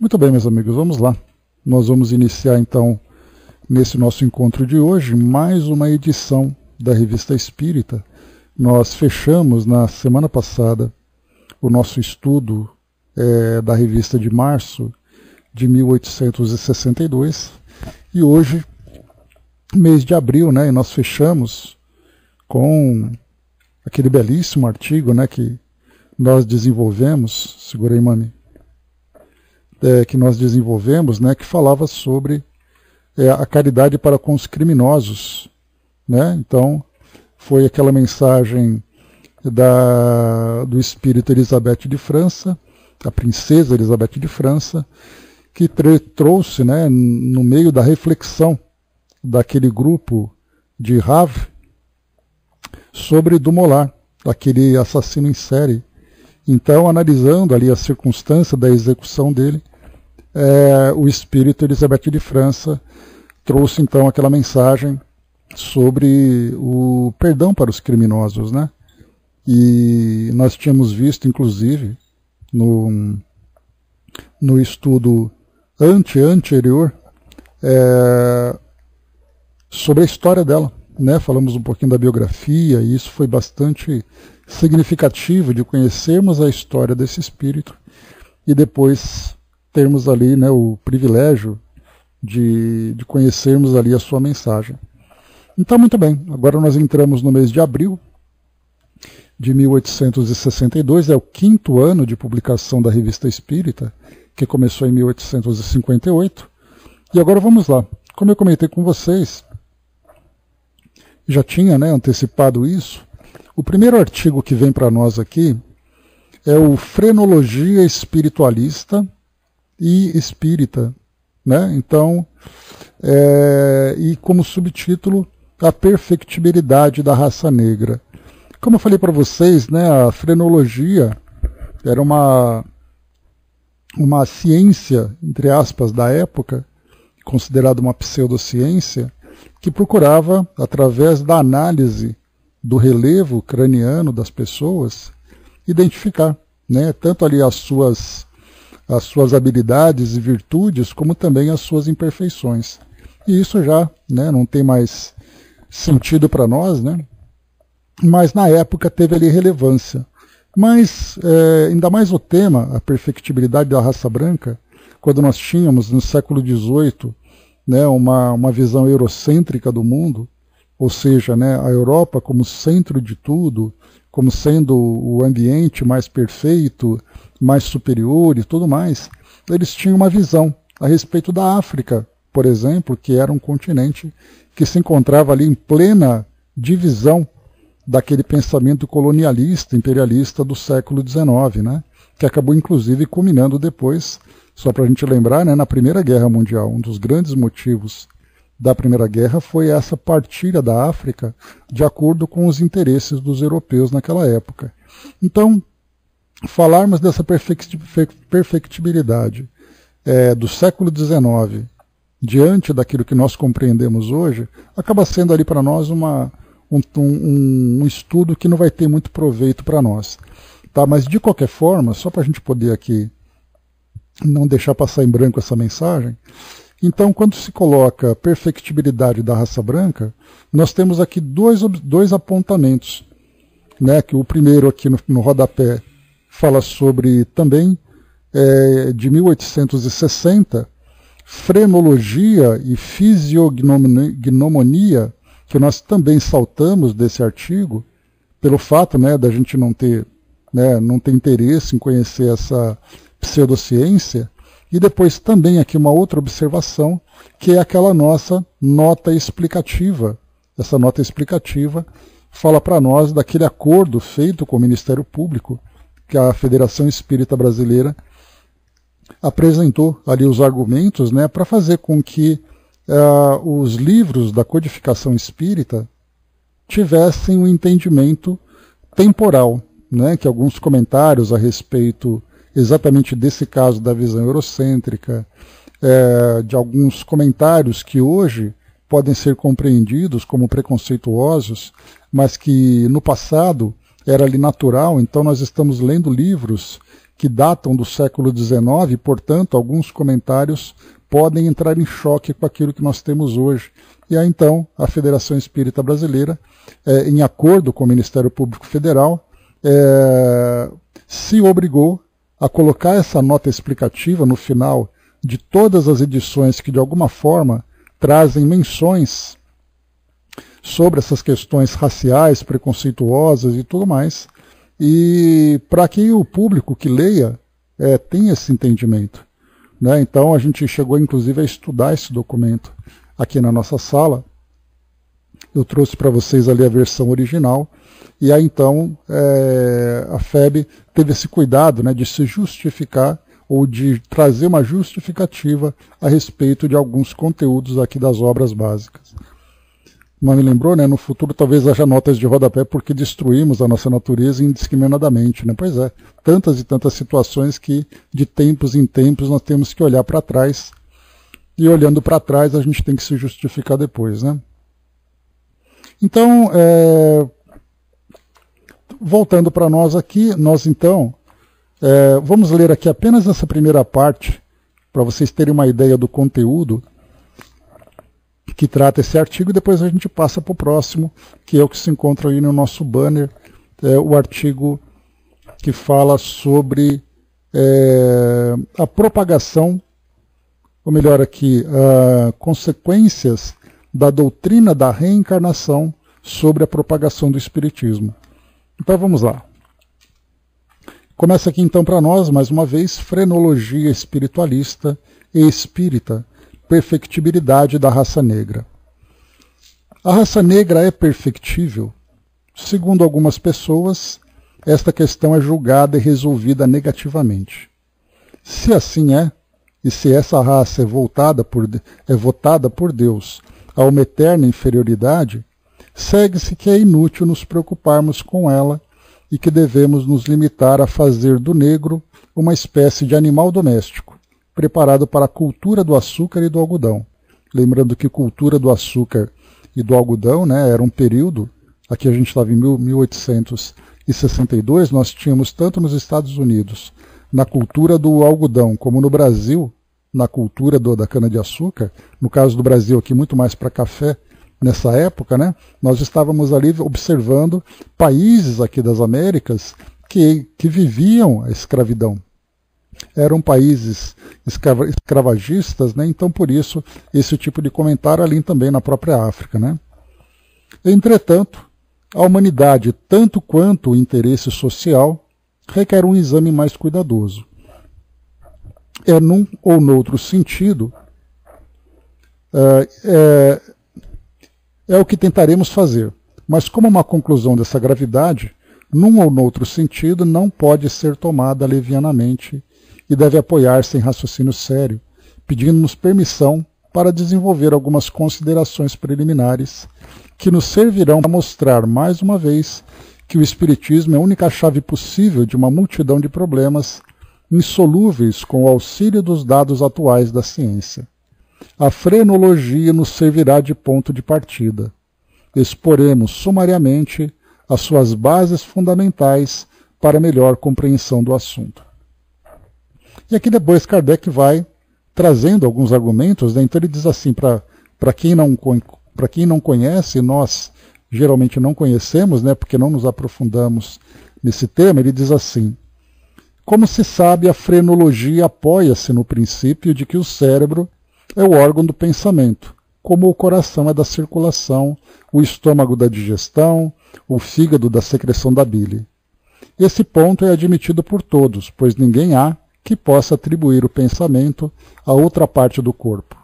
Muito bem, meus amigos, vamos lá. Nós vamos iniciar, então, nesse nosso encontro de hoje, mais uma edição da Revista Espírita. Nós fechamos, na semana passada, o nosso estudo da revista de março de 1862. E hoje, mês de abril, né, e nós fechamos com aquele belíssimo artigo, né, que nós desenvolvemos, segura aí, mami, que nós desenvolvemos, né, que falava sobre a caridade para com os criminosos, né? Então, foi aquela mensagem do espírito Elizabeth de França, a princesa Elizabeth de França, que trouxe, né, no meio da reflexão daquele grupo de Havre sobre Dumoulin, aquele assassino em série. Então, analisando ali a circunstância da execução dele, o espírito Elizabeth de França trouxe então aquela mensagem sobre o perdão para os criminosos, né? E nós tínhamos visto, inclusive, no estudo anterior, sobre a história dela, né? Falamos um pouquinho da biografia, e isso foi bastante significativo de conhecermos a história desse espírito e depois termos ali, né, o privilégio de conhecermos ali a sua mensagem. Então, muito bem, agora nós entramos no mês de abril de 1862, é o 5º ano de publicação da Revista Espírita, que começou em 1858. E agora vamos lá. Como eu comentei com vocês, já tinha, né, antecipado isso, o primeiro artigo que vem para nós aqui é o Frenologia Espiritualista e Espírita, né? Então, e como subtítulo, a perfectibilidade da raça negra. Como eu falei para vocês, né, a frenologia era uma ciência, entre aspas, da época, considerada uma pseudociência, que procurava, através da análise do relevo craniano das pessoas, identificar, né, tanto ali as suas habilidades e virtudes, como também as suas imperfeições. E isso já, né, não tem mais sentido para nós, né? Mas na época teve ali relevância. Mas ainda mais o tema, a perfectibilidade da raça branca, quando nós tínhamos no século XVIII, né, uma visão eurocêntrica do mundo, ou seja, né, a Europa como centro de tudo, como sendo o ambiente mais perfeito, mais superior e tudo mais, eles tinham uma visão a respeito da África, por exemplo, que era um continente que se encontrava ali em plena divisão daquele pensamento colonialista, imperialista do século XIX, né, que acabou inclusive culminando depois, só para a gente lembrar, né, na Primeira Guerra Mundial. Um dos grandes motivos da Primeira Guerra foi essa partilha da África de acordo com os interesses dos europeus naquela época. Então, falarmos dessa perfectibilidade do século XIX diante daquilo que nós compreendemos hoje, acaba sendo ali para nós um estudo que não vai ter muito proveito para nós. Tá? Mas, de qualquer forma, só para a gente poder aqui não deixar passar em branco essa mensagem, então, quando se coloca perfectibilidade da raça branca, nós temos aqui dois apontamentos, né? Que o primeiro aqui no rodapé fala sobre também de 1860, frenologia e fisiognomonia, que nós também saltamos desse artigo, pelo fato, né, da gente não ter interesse em conhecer essa pseudociência. E depois também aqui uma outra observação, que é aquela nossa nota explicativa. Essa nota explicativa fala para nós daquele acordo feito com o Ministério Público, que a Federação Espírita Brasileira apresentou ali os argumentos, né, para fazer com que os livros da codificação espírita tivessem um entendimento temporal, né, que alguns comentários a respeito exatamente desse caso da visão eurocêntrica, de alguns comentários que hoje podem ser compreendidos como preconceituosos, mas que no passado era ali natural. Então nós estamos lendo livros que datam do século XIX, e, portanto, alguns comentários podem entrar em choque com aquilo que nós temos hoje. E aí, então, a Federação Espírita Brasileira, em acordo com o Ministério Público Federal, se obrigou a colocar essa nota explicativa no final de todas as edições que, de alguma forma, trazem menções sobre essas questões raciais, preconceituosas e tudo mais, e para que o público que leia tenha esse entendimento. Né? Então a gente chegou inclusive a estudar esse documento aqui na nossa sala. Eu trouxe para vocês ali a versão original, e aí então a FEB teve esse cuidado, né, de se justificar ou de trazer uma justificativa a respeito de alguns conteúdos aqui das obras básicas. Não me lembrou, né? No futuro talvez haja notas de rodapé porque destruímos a nossa natureza indiscriminadamente, né? Pois é, tantas e tantas situações que de tempos em tempos nós temos que olhar para trás, e olhando para trás a gente tem que se justificar depois, né? Então, voltando para nós aqui, nós então vamos ler aqui apenas essa primeira parte, para vocês terem uma ideia do conteúdo que trata esse artigo, e depois a gente passa para o próximo, que é o que se encontra aí no nosso banner, o artigo que fala sobre a propagação, ou melhor aqui, consequências da doutrina da reencarnação sobre a propagação do Espiritismo. Então vamos lá. Começa aqui então para nós, mais uma vez, Frenologia Espiritualista e Espírita, perfectibilidade da raça negra. A raça negra é perfectível? Segundo algumas pessoas, esta questão é julgada e resolvida negativamente. Se assim é, e se essa raça é votada por Deus a uma eterna inferioridade, segue-se que é inútil nos preocuparmos com ela e que devemos nos limitar a fazer do negro uma espécie de animal doméstico, preparado para a cultura do açúcar e do algodão. Lembrando que cultura do açúcar e do algodão, né, era um período, aqui a gente estava em 1862, nós tínhamos tanto nos Estados Unidos, na cultura do algodão, como no Brasil, na cultura da cana-de-açúcar, no caso do Brasil aqui muito mais para café, nessa época, né, nós estávamos ali observando países aqui das Américas que viviam a escravidão. Eram países escravagistas, né? Então por isso esse tipo de comentário ali também na própria África, né? Entretanto, a humanidade, tanto quanto o interesse social, requer um exame mais cuidadoso. Num ou noutro sentido, é o que tentaremos fazer, mas como uma conclusão dessa gravidade, num ou noutro sentido, não pode ser tomada levianamente e deve apoiar-se em raciocínio sério, pedindo-nos permissão para desenvolver algumas considerações preliminares que nos servirão para mostrar, mais uma vez, que o Espiritismo é a única chave possível de uma multidão de problemas insolúveis com o auxílio dos dados atuais da ciência. A frenologia nos servirá de ponto de partida. Exporemos sumariamente as suas bases fundamentais para melhor compreensão do assunto. E aqui depois Kardec vai trazendo alguns argumentos, né? Então ele diz assim, para quem não conhece, nós geralmente não conhecemos, né? Porque não nos aprofundamos nesse tema, ele diz assim: como se sabe, a frenologia apoia-se no princípio de que o cérebro é o órgão do pensamento, como o coração é da circulação, o estômago da digestão, o fígado da secreção da bile. Esse ponto é admitido por todos, pois ninguém há que possa atribuir o pensamento a outra parte do corpo.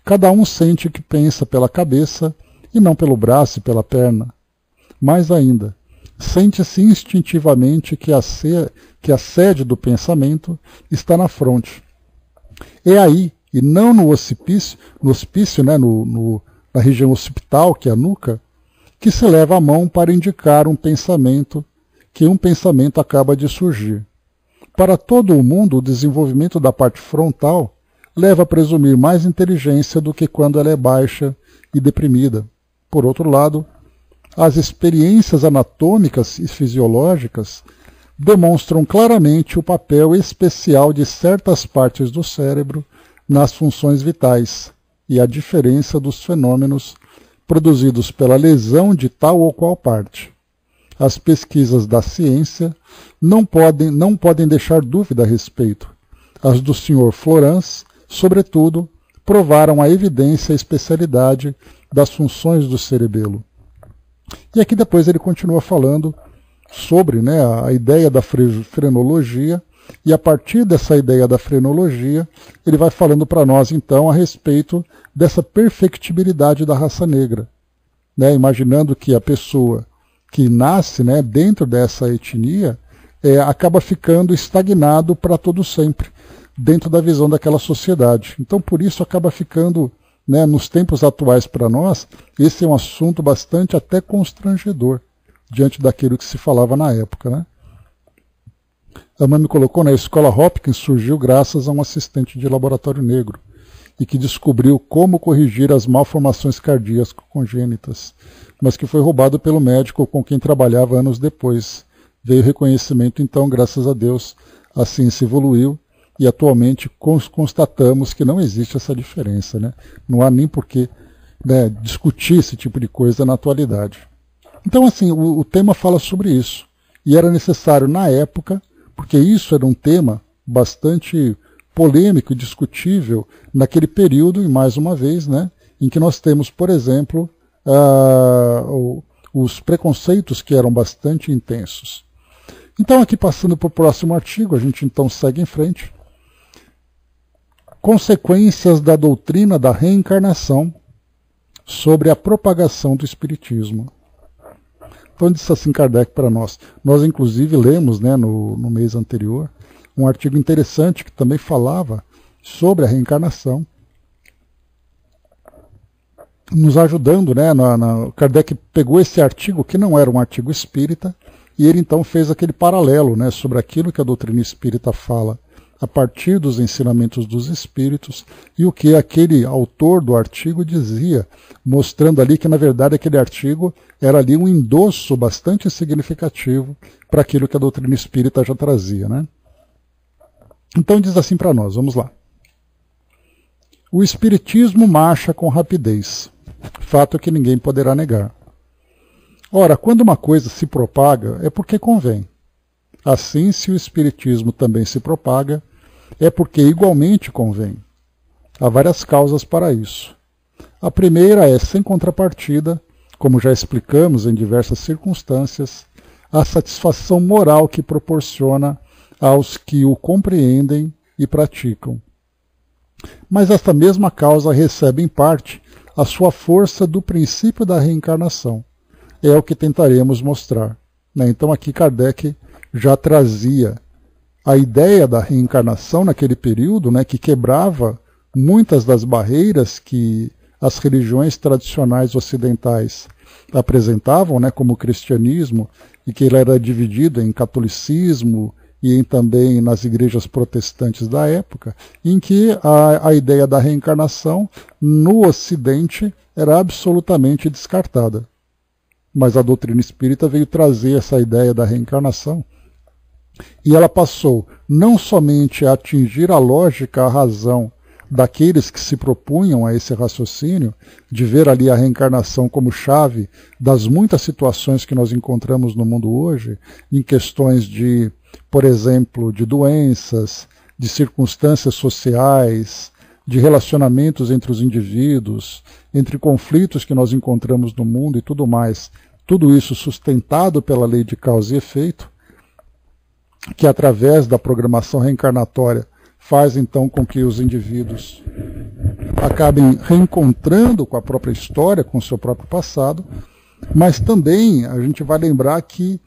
Cada um sente que pensa pela cabeça e não pelo braço e pela perna. Mais ainda, sente-se instintivamente que a sede do pensamento está na fronte. É aí, e não no hospício, né, na região occipital, que é a nuca, que se leva a mão para indicar que um pensamento acaba de surgir. Para todo o mundo, o desenvolvimento da parte frontal leva a presumir mais inteligência do que quando ela é baixa e deprimida. Por outro lado, as experiências anatômicas e fisiológicas demonstram claramente o papel especial de certas partes do cérebro nas funções vitais e a diferença dos fenômenos produzidos pela lesão de tal ou qual parte. As pesquisas da ciência não podem deixar dúvida a respeito. As do Sr. Florence, sobretudo, provaram a evidência e especialidade das funções do cerebelo. E aqui depois ele continua falando sobre, né, a ideia da frenologia, e a partir dessa ideia da frenologia, ele vai falando para nós então a respeito dessa perfectibilidade da raça negra, né, imaginando que a pessoa que nasce, né, dentro dessa etnia acaba ficando estagnado para todo sempre, dentro da visão daquela sociedade. Então por isso acaba ficando, né, nos tempos atuais para nós, esse é um assunto bastante até constrangedor, diante daquilo que se falava na época, né? A mãe me colocou, na escola Hopkins surgiu graças a um assistente de laboratório negro e que descobriu como corrigir as malformações cardíacas congênitas, mas que foi roubado pelo médico com quem trabalhava anos depois. Veio reconhecimento, então, graças a Deus, a ciência evoluiu e atualmente constatamos que não existe essa diferença, né? Não há nem por que, né, discutir esse tipo de coisa na atualidade. Então, assim, o tema fala sobre isso. E era necessário, na época, porque isso era um tema bastante polêmico e discutível naquele período, e mais uma vez, né, em que nós temos, por exemplo, os preconceitos que eram bastante intensos. Então, aqui passando para o próximo artigo, a gente então segue em frente. Consequências da doutrina da reencarnação sobre a propagação do espiritismo. Então disse assim Kardec para nós. Nós inclusive lemos, né, no mês anterior um artigo interessante que também falava sobre a reencarnação, nos ajudando, né, Kardec pegou esse artigo que não era um artigo espírita e ele então fez aquele paralelo, né, sobre aquilo que a doutrina espírita fala a partir dos ensinamentos dos espíritos e o que aquele autor do artigo dizia, mostrando ali que na verdade aquele artigo era ali um endosso bastante significativo para aquilo que a doutrina espírita já trazia, né? Então diz assim para nós, vamos lá. O espiritismo marcha com rapidez, fato que ninguém poderá negar. Ora, quando uma coisa se propaga, é porque convém. Assim, se o espiritismo também se propaga, é porque igualmente convém. Há várias causas para isso. A primeira é, sem contrapartida, como já explicamos em diversas circunstâncias, a satisfação moral que proporciona aos que o compreendem e praticam. Mas esta mesma causa recebe em parte a sua força do princípio da reencarnação. É o que tentaremos mostrar, né? Então aqui Kardec já trazia a ideia da reencarnação naquele período, né, que quebrava muitas das barreiras que as religiões tradicionais ocidentais apresentavam, né, como o cristianismo, e que ele era dividido em catolicismo e também nas igrejas protestantes da época, em que a ideia da reencarnação no Ocidente era absolutamente descartada. Mas a doutrina espírita veio trazer essa ideia da reencarnação e ela passou não somente a atingir a lógica, a razão daqueles que se propunham a esse raciocínio, de ver ali a reencarnação como chave das muitas situações que nós encontramos no mundo hoje, em questões de, por exemplo, de doenças, de circunstâncias sociais, de relacionamentos entre os indivíduos, entre conflitos que nós encontramos no mundo e tudo mais. Tudo isso sustentado pela lei de causa e efeito, que através da programação reencarnatória faz então com que os indivíduos acabem reencontrando com a própria história, com o seu próprio passado, mas também a gente vai lembrar que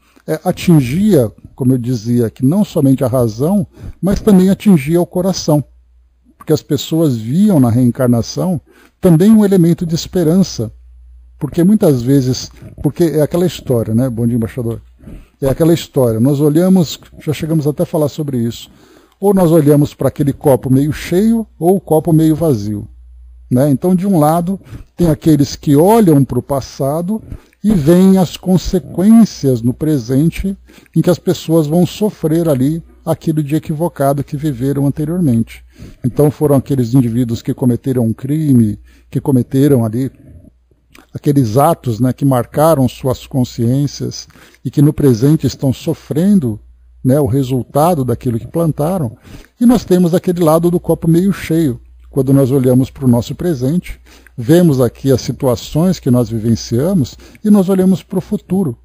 atingia, como eu dizia, que não somente a razão, mas também atingia o coração, porque as pessoas viam na reencarnação também um elemento de esperança, porque muitas vezes, porque é aquela história, né? Bom dia, embaixador. É aquela história, nós olhamos, já chegamos até a falar sobre isso, ou nós olhamos para aquele copo meio cheio ou o copo meio vazio, né? Então, de um lado, tem aqueles que olham para o passado e vêm as consequências no presente em que as pessoas vão sofrer ali aquilo de equivocado que viveram anteriormente. Então foram aqueles indivíduos que cometeram um crime, que cometeram ali aqueles atos, né, que marcaram suas consciências e que no presente estão sofrendo, né, o resultado daquilo que plantaram. E nós temos aquele lado do copo meio cheio, quando nós olhamos para o nosso presente, vemos aqui as situações que nós vivenciamos e nós olhamos para o futuro,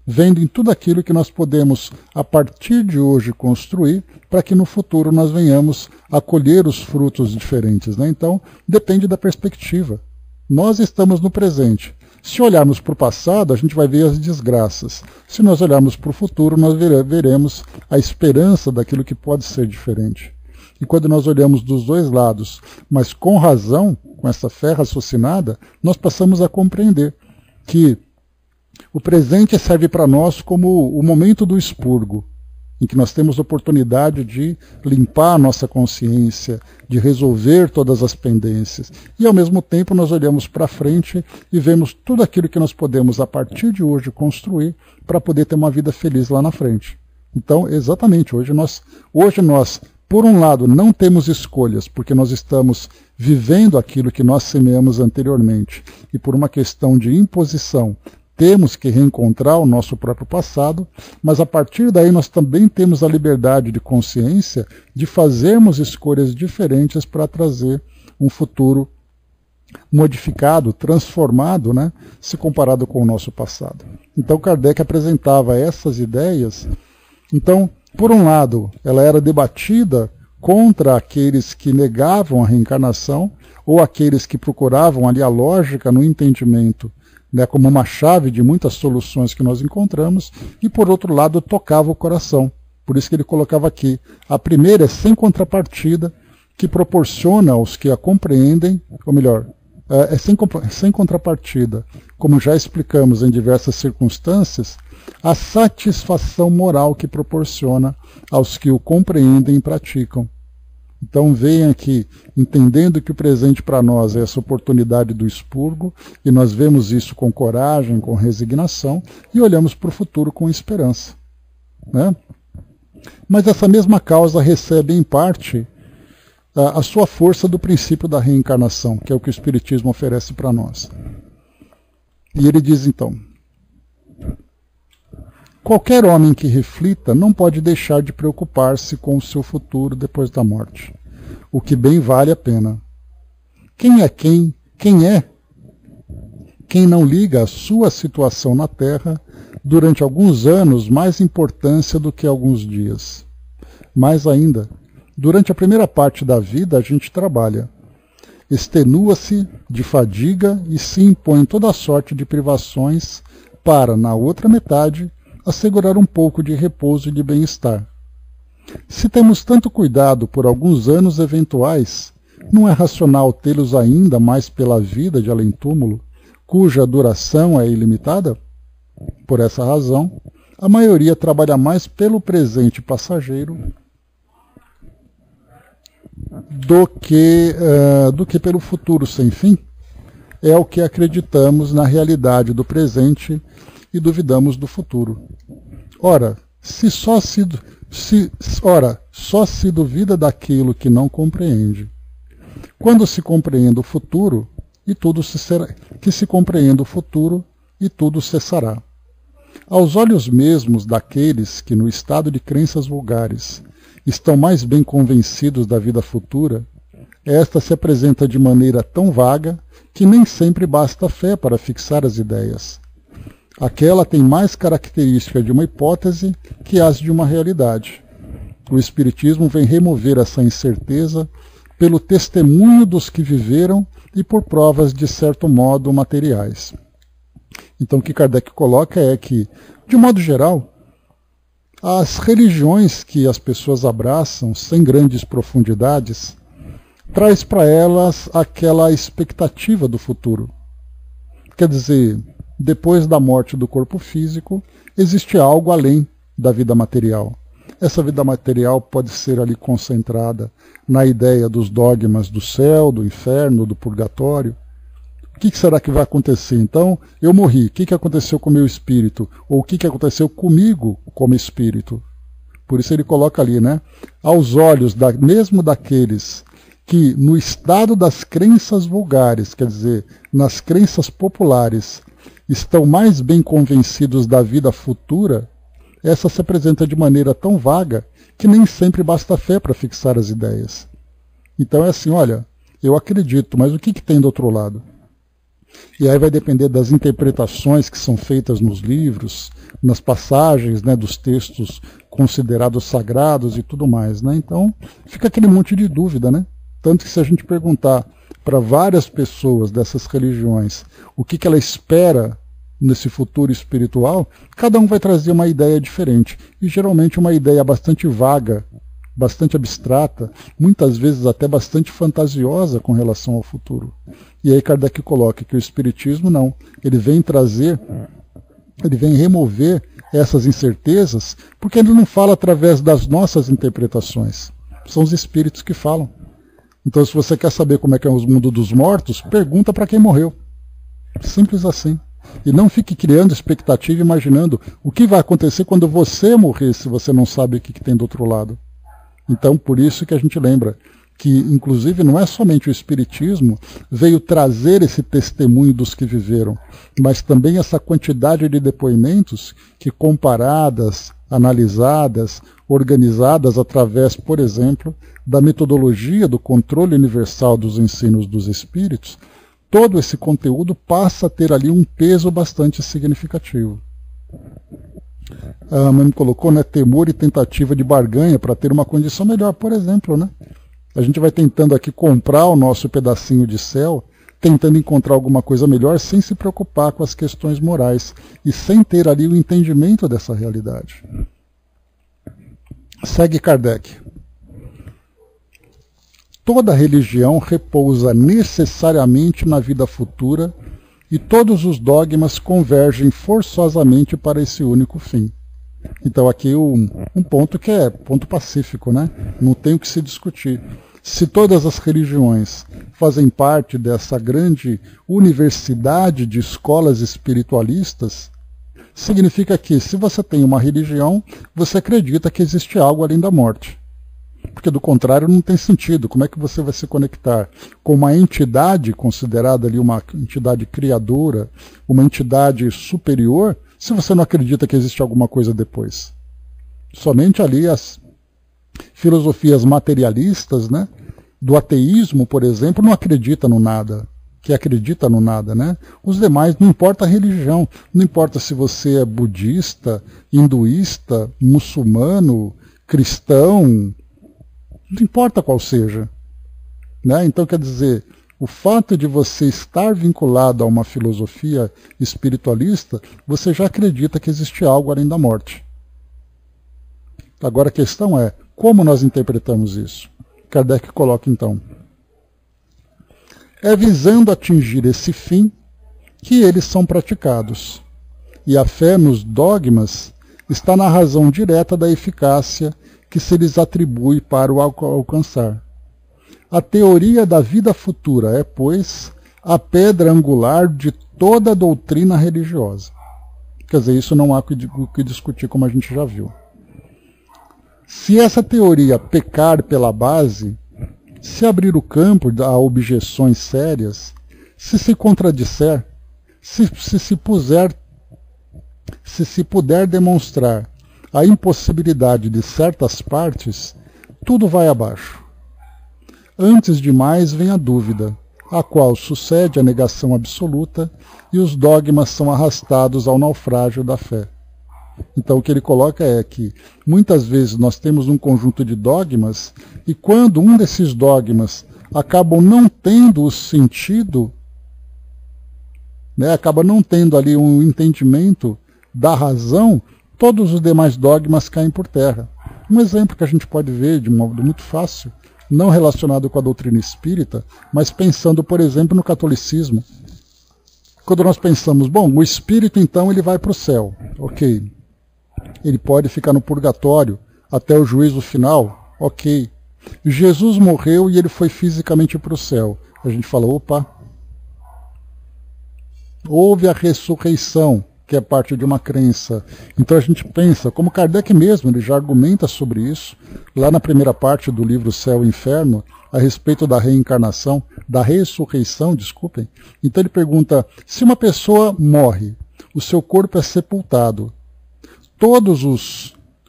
vendo em tudo aquilo que nós podemos, a partir de hoje, construir, para que no futuro nós venhamos a colher os frutos diferentes, né? Então, depende da perspectiva. Nós estamos no presente. Se olharmos para o passado, a gente vai ver as desgraças. Se nós olharmos para o futuro, nós veremos a esperança daquilo que pode ser diferente. E quando nós olhamos dos dois lados, mas com razão, com essa fé raciocinada, nós passamos a compreender que o presente serve para nós como o momento do expurgo, em que nós temos oportunidade de limpar a nossa consciência, de resolver todas as pendências. E ao mesmo tempo nós olhamos para frente e vemos tudo aquilo que nós podemos a partir de hoje construir para poder ter uma vida feliz lá na frente. Então, exatamente, hoje nós, por um lado, não temos escolhas, porque nós estamos vivendo aquilo que nós semeamos anteriormente, e por uma questão de imposição, temos que reencontrar o nosso próprio passado, mas a partir daí nós também temos a liberdade de consciência de fazermos escolhas diferentes para trazer um futuro modificado, transformado, né, se comparado com o nosso passado. Então Kardec apresentava essas ideias. Então, por um lado, ela era debatida contra aqueles que negavam a reencarnação ou aqueles que procuravam ali a lógica no entendimento, né, como uma chave de muitas soluções que nós encontramos, e por outro lado tocava o coração. Por isso que ele colocava aqui, a primeira é sem contrapartida, que proporciona aos que a compreendem, ou melhor, sem contrapartida, como já explicamos em diversas circunstâncias, a satisfação moral que proporciona aos que o compreendem e praticam. Então venha aqui, entendendo que o presente para nós é essa oportunidade do expurgo, e nós vemos isso com coragem, com resignação, e olhamos para o futuro com esperança, né? Mas essa mesma causa recebe em parte a sua força do princípio da reencarnação, que é o que o Espiritismo oferece para nós. E ele diz então: qualquer homem que reflita não pode deixar de preocupar-se com o seu futuro depois da morte, o que bem vale a pena. Quem é quem não liga a sua situação na Terra durante alguns anos mais importância do que alguns dias? Mais ainda, durante a primeira parte da vida a gente trabalha, extenua-se de fadiga e se impõe toda sorte de privações para, na outra metade, assegurar um pouco de repouso e de bem-estar. Se temos tanto cuidado por alguns anos eventuais, não é racional tê-los ainda mais pela vida de além-túmulo, cuja duração é ilimitada? Por essa razão, a maioria trabalha mais pelo presente passageiro do que pelo futuro sem fim. É o que acreditamos na realidade do presente e duvidamos do futuro. Ora, só se duvida daquilo que não compreende. Quando se compreende o futuro, se compreende o futuro e tudo cessará. Aos olhos mesmos daqueles que, no estado de crenças vulgares, estão mais bem convencidos da vida futura, esta se apresenta de maneira tão vaga que nem sempre basta a fé para fixar as ideias. Aquela tem mais característica de uma hipótese que as de uma realidade. O Espiritismo vem remover essa incerteza pelo testemunho dos que viveram e por provas de certo modo materiais. Então o que Kardec coloca é que, de modo geral, as religiões que as pessoas abraçam sem grandes profundidades traz para elas aquela expectativa do futuro. Quer dizer, depois da morte do corpo físico, existe algo além da vida material. Essa vida material pode ser ali concentrada na ideia dos dogmas do céu, do inferno, do purgatório, O que será que vai acontecer? Então, eu morri, o que aconteceu com o meu espírito? Ou o que aconteceu comigo como espírito? Por isso ele coloca ali, né? Aos olhos mesmo daqueles que no estado das crenças vulgares, quer dizer, nas crenças populares, estão mais bem convencidos da vida futura, essa se apresenta de maneira tão vaga que nem sempre basta fé para fixar as ideias. Então é assim, olha, eu acredito, mas o que tem do outro lado? E aí vai depender das interpretações que são feitas nos livros, nas passagens, né, dos textos considerados sagrados e tudo mais, né? Então fica aquele monte de dúvida, né? Tanto que se a gente perguntar para várias pessoas dessas religiões o que ela espera nesse futuro espiritual, cada um vai trazer uma ideia diferente. E geralmente uma ideia bastante vaga, bastante abstrata, muitas vezes até bastante fantasiosa com relação ao futuro. E aí Kardec coloca que o Espiritismo não, ele vem remover essas incertezas, porque ele não fala através das nossas interpretações. São os espíritos que falam. Então, se você quer saber como é que é o mundo dos mortos, pergunta para quem morreu. Simples assim. E não fique criando expectativa, imaginando o que vai acontecer quando você morrer, se você não sabe o que tem do outro lado. Então, por isso que a gente lembra que, inclusive, não é somente o Espiritismo veio trazer esse testemunho dos que viveram, mas também essa quantidade de depoimentos que, comparadas, analisadas, organizadas através, por exemplo, da metodologia do controle universal dos ensinos dos espíritos, todo esse conteúdo passa a ter ali um peso bastante significativo. A mãe me colocou, né, temor e tentativa de barganha para ter uma condição melhor, por exemplo, né? A gente vai tentando aqui comprar o nosso pedacinho de céu, tentando encontrar alguma coisa melhor sem se preocupar com as questões morais e sem ter ali o entendimento dessa realidade. Segue Kardec. Toda religião repousa necessariamente na vida futura e todos os dogmas convergem forçosamente para esse único fim. Então aqui um ponto que é ponto pacífico, né? Não tem o que se discutir. Se todas as religiões fazem parte dessa grande universidade de escolas espiritualistas, significa que se você tem uma religião, você acredita que existe algo além da morte. Porque do contrário não tem sentido. Como é que você vai se conectar com uma entidade considerada ali uma entidade criadora, uma entidade superior, se você não acredita que existe alguma coisa depois? Somente ali as filosofias materialistas, né, do ateísmo, por exemplo, não acredita no nada, que acredita no nada, né? Os demais, não importa a religião, não importa se você é budista, hinduísta, muçulmano, cristão, não importa qual seja, né? Então, quer dizer, o fato de você estar vinculado a uma filosofia espiritualista, você já acredita que existe algo além da morte. Agora a questão é, como nós interpretamos isso? Kardec coloca então: é visando atingir esse fim que eles são praticados, e a fé nos dogmas está na razão direta da eficácia que se lhes atribui para o alcançar. A teoria da vida futura é, pois, a pedra angular de toda a doutrina religiosa. Quer dizer, isso não há o que discutir, como a gente já viu. Se essa teoria pecar pela base, se abrir o campo a objeções sérias, se contradisser, se puder demonstrar a impossibilidade de certas partes, tudo vai abaixo. Antes de mais vem a dúvida, a qual sucede a negação absoluta, e os dogmas são arrastados ao naufrágio da fé. Então o que ele coloca é que muitas vezes nós temos um conjunto de dogmas, e quando um desses dogmas acabam não tendo o sentido, né, acaba não tendo ali um entendimento da razão, todos os demais dogmas caem por terra. Um exemplo que a gente pode ver de modo muito fácil, não relacionado com a doutrina espírita, mas pensando, por exemplo, no catolicismo. Quando nós pensamos, bom, o espírito então ele vai para o céu, ok. Ele pode ficar no purgatório até o juízo final, ok. Jesus morreu e ele foi fisicamente para o céu. A gente fala, opa, houve a ressurreição, que é parte de uma crença. Então a gente pensa, como Kardec mesmo, ele já argumenta sobre isso, lá na primeira parte do livro Céu e Inferno, a respeito da reencarnação, da ressurreição, desculpem. Então ele pergunta, se uma pessoa morre, o seu corpo é sepultado,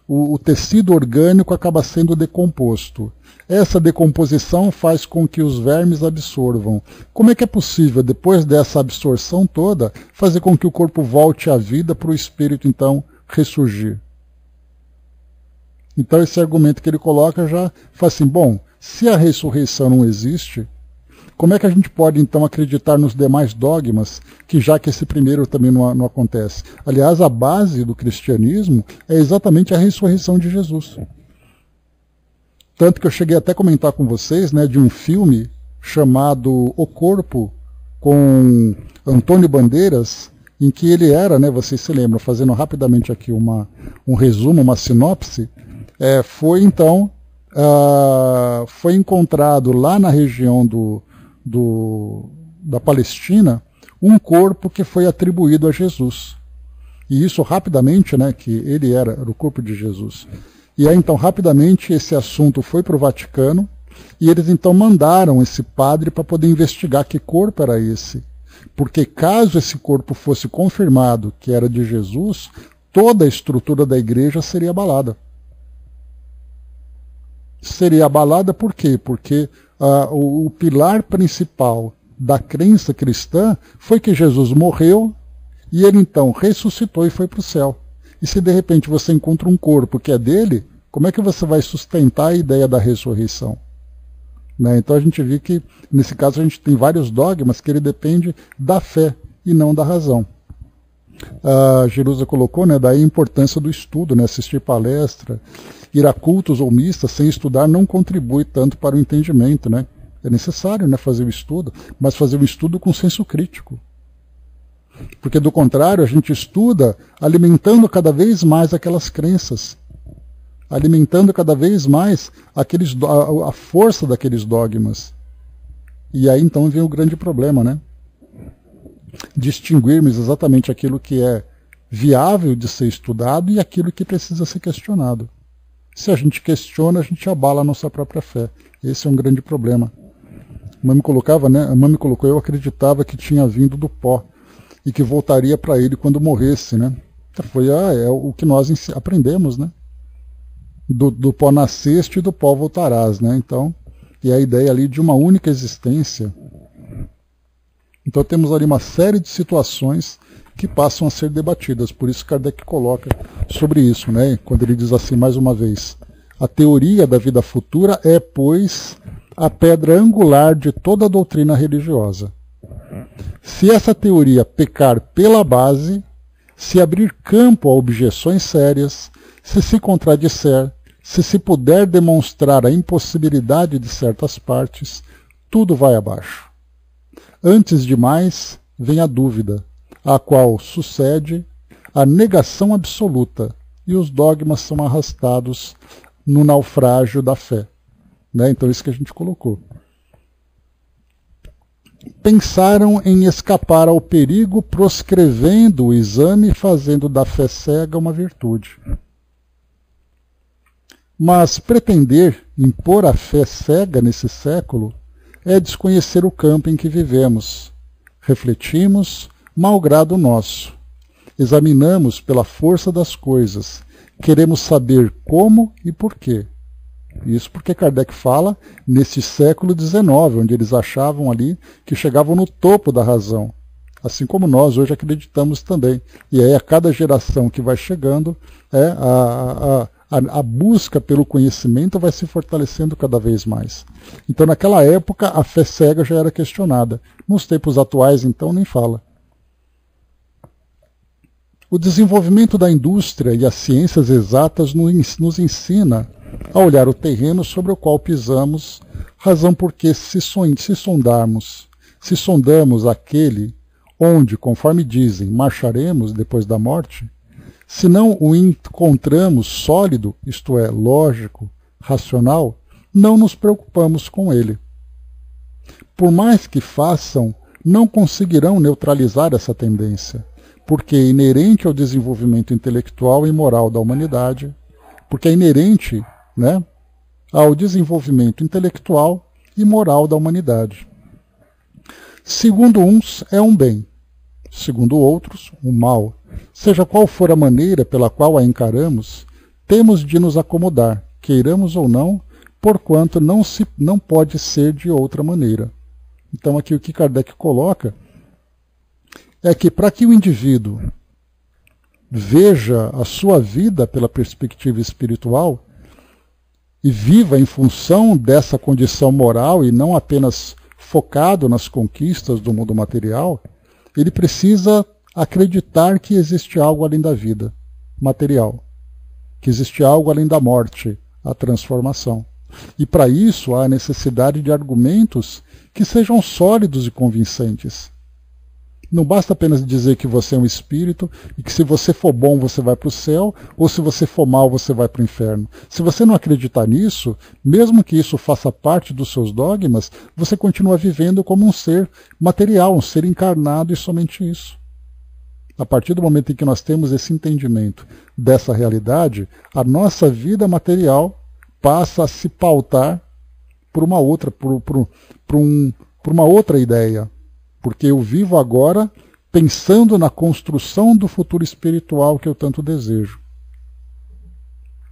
o tecido orgânico acaba sendo decomposto. Essa decomposição faz com que os vermes absorvam. Como é que é possível, depois dessa absorção toda, fazer com que o corpo volte à vida para o espírito, então, ressurgir? Então esse argumento que ele coloca já faz assim, bom, se a ressurreição não existe, como é que a gente pode então acreditar nos demais dogmas, que já que esse primeiro também não acontece? Aliás, a base do cristianismo é exatamente a ressurreição de Jesus. Tanto que eu cheguei até a comentar com vocês, né, de um filme chamado O Corpo, com Antônio Bandeiras, em que ele era, né, vocês se lembram, fazendo rapidamente aqui um resumo, uma sinopse, foi encontrado lá na região da Palestina um corpo que foi atribuído a Jesus. E isso rapidamente, né, que ele era o corpo de Jesus. E aí então rapidamente esse assunto foi para o Vaticano e eles então mandaram esse padre para poder investigar que corpo era esse. Porque caso esse corpo fosse confirmado que era de Jesus, toda a estrutura da igreja seria abalada. Seria abalada por quê? Porque o pilar principal da crença cristã foi que Jesus morreu e ele então ressuscitou e foi para o céu. E se de repente você encontra um corpo que é dele, como é que você vai sustentar a ideia da ressurreição? Né? Então a gente vê que, nesse caso, a gente tem vários dogmas que ele depende da fé e não da razão. A Jerusa colocou, né, daí a importância do estudo, né, assistir palestra, ir a cultos ou mistas sem estudar não contribui tanto para o entendimento. Né? É necessário, né, fazer o estudo, mas fazer o estudo com senso crítico. Porque do contrário, a gente estuda alimentando cada vez mais aquelas crenças, alimentando cada vez mais a força daqueles dogmas. E aí então vem o grande problema, né? Distinguirmos exatamente aquilo que é viável de ser estudado e aquilo que precisa ser questionado. Se a gente questiona, a gente abala a nossa própria fé. Esse é um grande problema. A mãe me colocou, eu acreditava que tinha vindo do pó e que voltaria para ele quando morresse, né? Foi o que nós aprendemos, né? Do pó nasceste e do pó voltarás, né? Então, e a ideia ali de uma única existência. Então temos ali uma série de situações que passam a ser debatidas. Por isso Kardec coloca sobre isso, né? Quando ele diz assim mais uma vez: a teoria da vida futura é, pois, a pedra angular de toda a doutrina religiosa. Se essa teoria pecar pela base, se abrir campo a objeções sérias, se contradisser, se puder demonstrar a impossibilidade de certas partes, tudo vai abaixo. Antes de mais, vem a dúvida, a qual sucede a negação absoluta, e os dogmas são arrastados no naufrágio da fé. Né? Então isso que a gente colocou. Pensaram em escapar ao perigo proscrevendo o exame e fazendo da fé cega uma virtude. Mas pretender impor a fé cega nesse século é desconhecer o campo em que vivemos. Refletimos, malgrado nosso. Examinamos pela força das coisas. Queremos saber como e por quê. Isso porque Kardec fala nesse século XIX, onde eles achavam ali que chegavam no topo da razão. Assim como nós hoje acreditamos também. E aí a cada geração que vai chegando, a busca pelo conhecimento vai se fortalecendo cada vez mais. Então naquela época a fé cega já era questionada. Nos tempos atuais então nem fala. O desenvolvimento da indústria e as ciências exatas nos ensina a olhar o terreno sobre o qual pisamos, razão porque se sondamos aquele onde, conforme dizem, marcharemos depois da morte, se não o encontramos sólido, isto é, lógico, racional, não nos preocupamos com ele. Por mais que façam não conseguirão neutralizar essa tendência, porque é inerente ao desenvolvimento intelectual e moral da humanidade, porque é inerente, né, ao desenvolvimento intelectual e moral da humanidade. Segundo uns, é um bem, segundo outros, um mal. Seja qual for a maneira pela qual a encaramos, temos de nos acomodar, queiramos ou não, porquanto não pode ser de outra maneira. Então aqui o que Kardec coloca é que para que o indivíduo veja a sua vida pela perspectiva espiritual e viva em função dessa condição moral e não apenas focado nas conquistas do mundo material, ele precisa acreditar que existe algo além da vida material, que existe algo além da morte, a transformação. E para isso há a necessidade de argumentos que sejam sólidos e convincentes. Não basta apenas dizer que você é um espírito e que se você for bom você vai para o céu, ou se você for mal você vai para o inferno. Se você não acreditar nisso, mesmo que isso faça parte dos seus dogmas, você continua vivendo como um ser material, um ser encarnado e somente isso. A partir do momento em que nós temos esse entendimento dessa realidade, a nossa vida material passa a se pautar por uma outra, por uma outra ideia. Porque eu vivo agora pensando na construção do futuro espiritual que eu tanto desejo.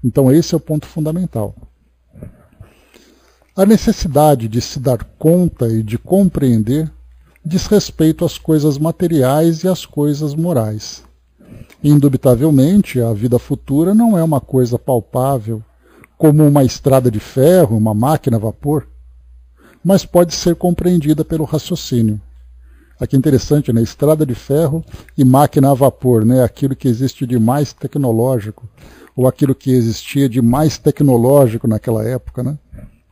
Então esse é o ponto fundamental. A necessidade de se dar conta e de compreender diz respeito às coisas materiais e às coisas morais. Indubitavelmente, a vida futura não é uma coisa palpável, como uma estrada de ferro, uma máquina a vapor, mas pode ser compreendida pelo raciocínio. Aqui é interessante, né? Estrada de ferro e máquina a vapor, né? Aquilo que existe de mais tecnológico, ou aquilo que existia de mais tecnológico naquela época, né?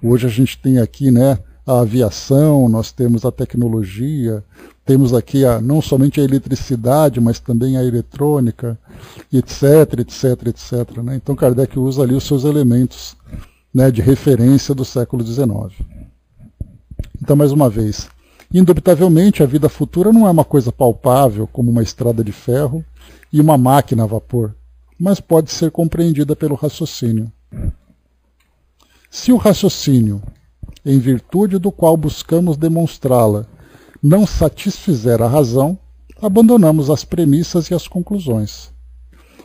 Hoje a gente tem aqui, né, a aviação, nós temos a tecnologia, temos aqui não somente a eletricidade, mas também a eletrônica, etc, etc, etc. Né? Então Kardec usa ali os seus elementos, né, de referência do século XIX. Então, mais uma vez, indubitavelmente a vida futura não é uma coisa palpável como uma estrada de ferro e uma máquina a vapor, mas pode ser compreendida pelo raciocínio. Se o raciocínio, em virtude do qual buscamos demonstrá-la, não satisfizer a razão, abandonamos as premissas e as conclusões.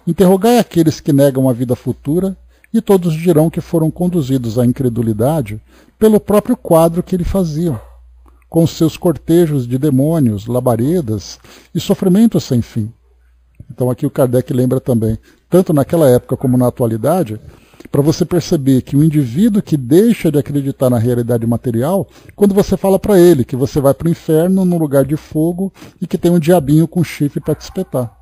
Interrogai aqueles que negam a vida futura, e todos dirão que foram conduzidos à incredulidade pelo próprio quadro que ele faziam, com seus cortejos de demônios, labaredas e sofrimentos sem fim. Então aqui o Kardec lembra também, tanto naquela época como na atualidade, para você perceber que o indivíduo que deixa de acreditar na realidade material, quando você fala para ele que você vai para o inferno num lugar de fogo e que tem um diabinho com chifre para te espetar.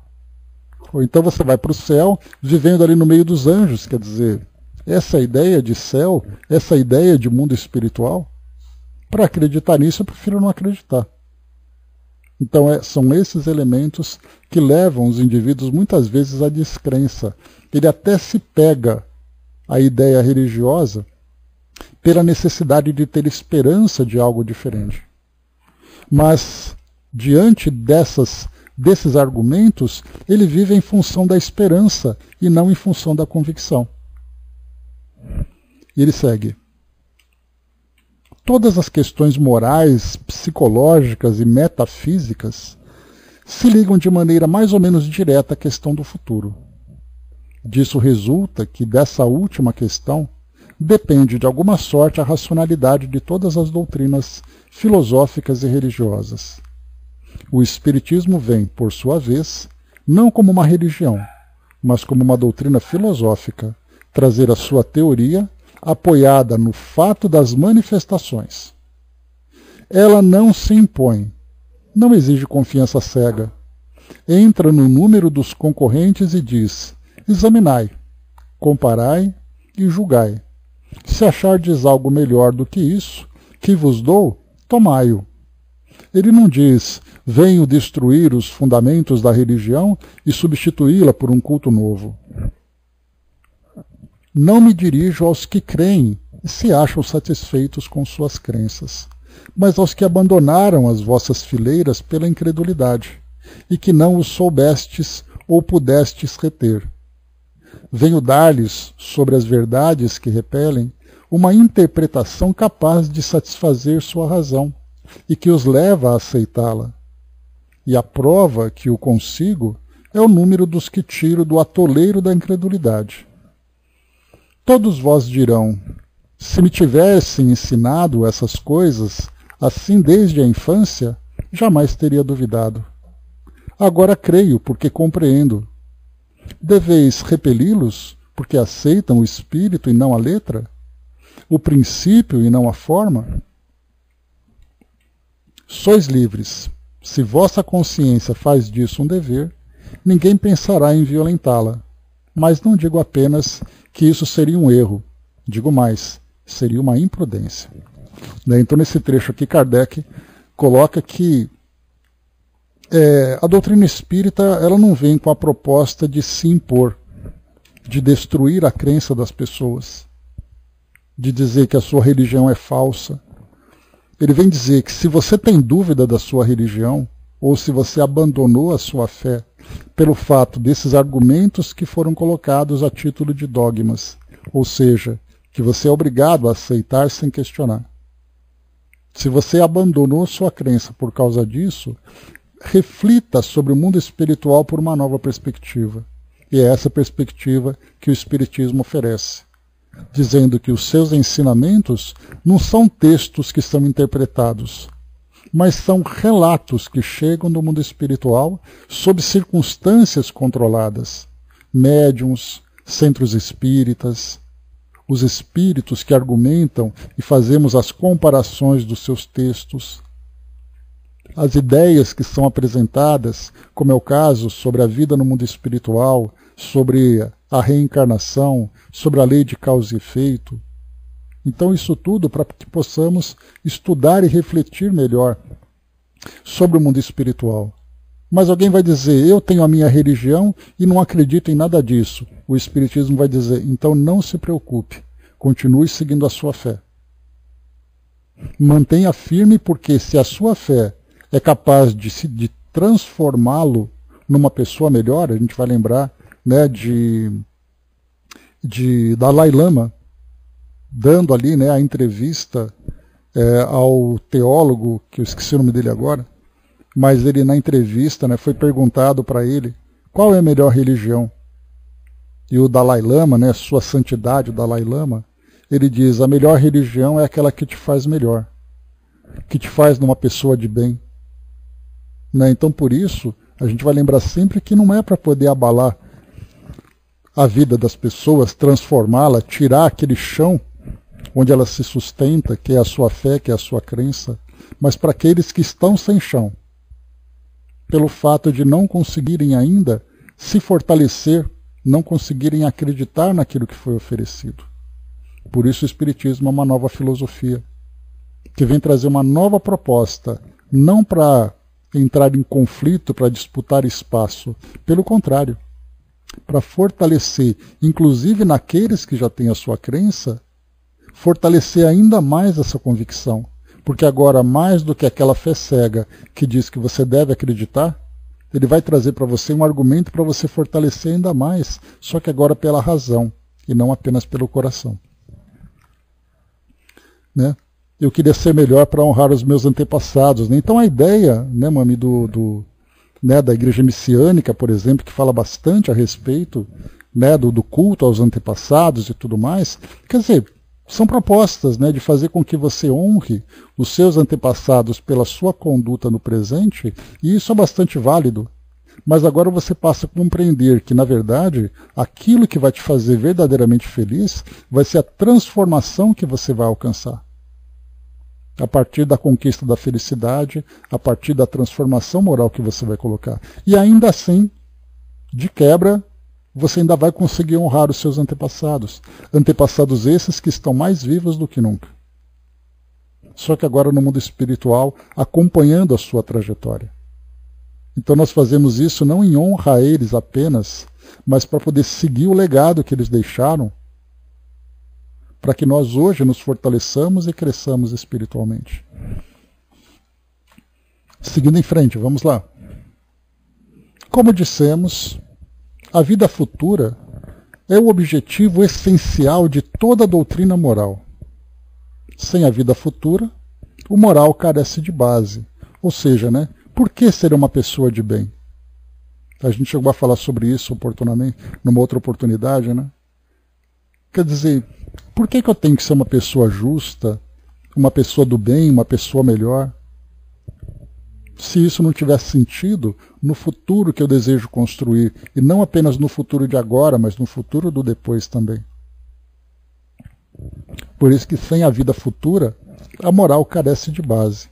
Ou então você vai para o céu vivendo ali no meio dos anjos, quer dizer, essa ideia de céu, essa ideia de mundo espiritual, para acreditar nisso eu prefiro não acreditar. Então são esses elementos que levam os indivíduos muitas vezes à descrença. Ele até se pega a ideia religiosa pela necessidade de ter esperança de algo diferente. Mas, diante desses argumentos, ele vive em função da esperança e não em função da convicção. E ele segue. Todas as questões morais, psicológicas e metafísicas se ligam de maneira mais ou menos direta à questão do futuro. Disso resulta que dessa última questão depende de alguma sorte a racionalidade de todas as doutrinas filosóficas e religiosas. O Espiritismo vem, por sua vez, não como uma religião, mas como uma doutrina filosófica, trazer a sua teoria apoiada no fato das manifestações. Ela não se impõe, não exige confiança cega. Entra no número dos concorrentes e diz: examinai, comparai e julgai. Se achardes algo melhor do que isso, que vos dou, tomai-o. Ele não diz: venho destruir os fundamentos da religião e substituí-la por um culto novo. Não me dirijo aos que creem e se acham satisfeitos com suas crenças. mas aos que abandonaram as vossas fileiras pela incredulidade, e que não os soubestes ou pudestes reter. Venho dar-lhes, sobre as verdades que repelem, uma interpretação capaz de satisfazer sua razão, e que os leva a aceitá-la. E a prova que o consigo é o número dos que tiro do atoleiro da incredulidade. Todos vós dirão, se me tivessem ensinado essas coisas, assim desde a infância, jamais teria duvidado. Agora creio, porque compreendo. Deveis repeli-los, porque aceitam o espírito e não a letra? O princípio e não a forma? Sois livres. Se vossa consciência faz disso um dever, ninguém pensará em violentá-la. Mas não digo apenas que isso seria um erro. Digo mais, seria uma imprudência. Então, nesse trecho aqui, Kardec coloca que a doutrina espírita ela não vem com a proposta de se impor, de destruir a crença das pessoas, de dizer que a sua religião é falsa. Ele vem dizer que se você tem dúvida da sua religião, ou se você abandonou a sua fé pelo fato desses argumentos que foram colocados a título de dogmas, ou seja, que você é obrigado a aceitar sem questionar. Se você abandonou sua crença por causa disso, reflita sobre o mundo espiritual por uma nova perspectiva. E é essa perspectiva que o Espiritismo oferece, dizendo que os seus ensinamentos não são textos que são interpretados, mas são relatos que chegam do mundo espiritual sob circunstâncias controladas. Médiuns, centros espíritas, os espíritos que argumentam e fazemos as comparações dos seus textos, as ideias que são apresentadas, como é o caso sobre a vida no mundo espiritual, sobre a reencarnação, sobre a lei de causa e efeito. Então isso tudo para que possamos estudar e refletir melhor sobre o mundo espiritual. Mas alguém vai dizer, eu tenho a minha religião e não acredito em nada disso. O Espiritismo vai dizer, então não se preocupe, continue seguindo a sua fé. Mantenha firme, porque se a sua fé é capaz de transformá-lo numa pessoa melhor, a gente vai lembrar, né, de Dalai Lama, dando ali, né, a entrevista ao teólogo, que eu esqueci o nome dele agora, mas ele na entrevista, né, foi perguntado para ele qual é a melhor religião. E o Dalai Lama, né, sua santidade, o Dalai Lama, ele diz, a melhor religião é aquela que te faz melhor, que te faz numa pessoa de bem. Né? Então, por isso, a gente vai lembrar sempre que não é para poder abalar a vida das pessoas, transformá-la, tirar aquele chão onde ela se sustenta, que é a sua fé, que é a sua crença, mas para aqueles que estão sem chão, pelo fato de não conseguirem ainda se fortalecer, não conseguirem acreditar naquilo que foi oferecido. Por isso o Espiritismo é uma nova filosofia, que vem trazer uma nova proposta, não para entrar em conflito, para disputar espaço, pelo contrário, para fortalecer, inclusive naqueles que já têm a sua crença, fortalecer ainda mais essa convicção. Porque agora, mais do que aquela fé cega que diz que você deve acreditar, ele vai trazer para você um argumento para você fortalecer ainda mais, só que agora pela razão, e não apenas pelo coração. Né? Eu queria ser melhor para honrar os meus antepassados. Né? Então a ideia, né, Mami, né, da igreja messiânica, por exemplo, que fala bastante a respeito, né, do culto aos antepassados e tudo mais, quer dizer, são propostas, né, de fazer com que você honre os seus antepassados pela sua conduta no presente, e isso é bastante válido. Mas agora você passa a compreender que, na verdade, aquilo que vai te fazer verdadeiramente feliz vai ser a transformação que você vai alcançar. A partir da conquista da felicidade, a partir da transformação moral que você vai colocar. E ainda assim, de quebra, você ainda vai conseguir honrar os seus antepassados. Antepassados esses que estão mais vivos do que nunca. Só que agora no mundo espiritual, acompanhando a sua trajetória. Então nós fazemos isso não em honra a eles apenas, mas para poder seguir o legado que eles deixaram, para que nós hoje nos fortaleçamos e cresçamos espiritualmente. Seguindo em frente, vamos lá. Como dissemos, a vida futura é o objetivo essencial de toda a doutrina moral. Sem a vida futura, o moral carece de base. Ou seja, né, por que ser uma pessoa de bem? A gente chegou a falar sobre isso oportunamente, numa outra oportunidade, né? Quer dizer, por que eu tenho que ser uma pessoa justa, uma pessoa do bem, uma pessoa melhor? Se isso não tivesse sentido no futuro que eu desejo construir, e não apenas no futuro de agora, mas no futuro do depois também. Por isso que sem a vida futura, a moral carece de base.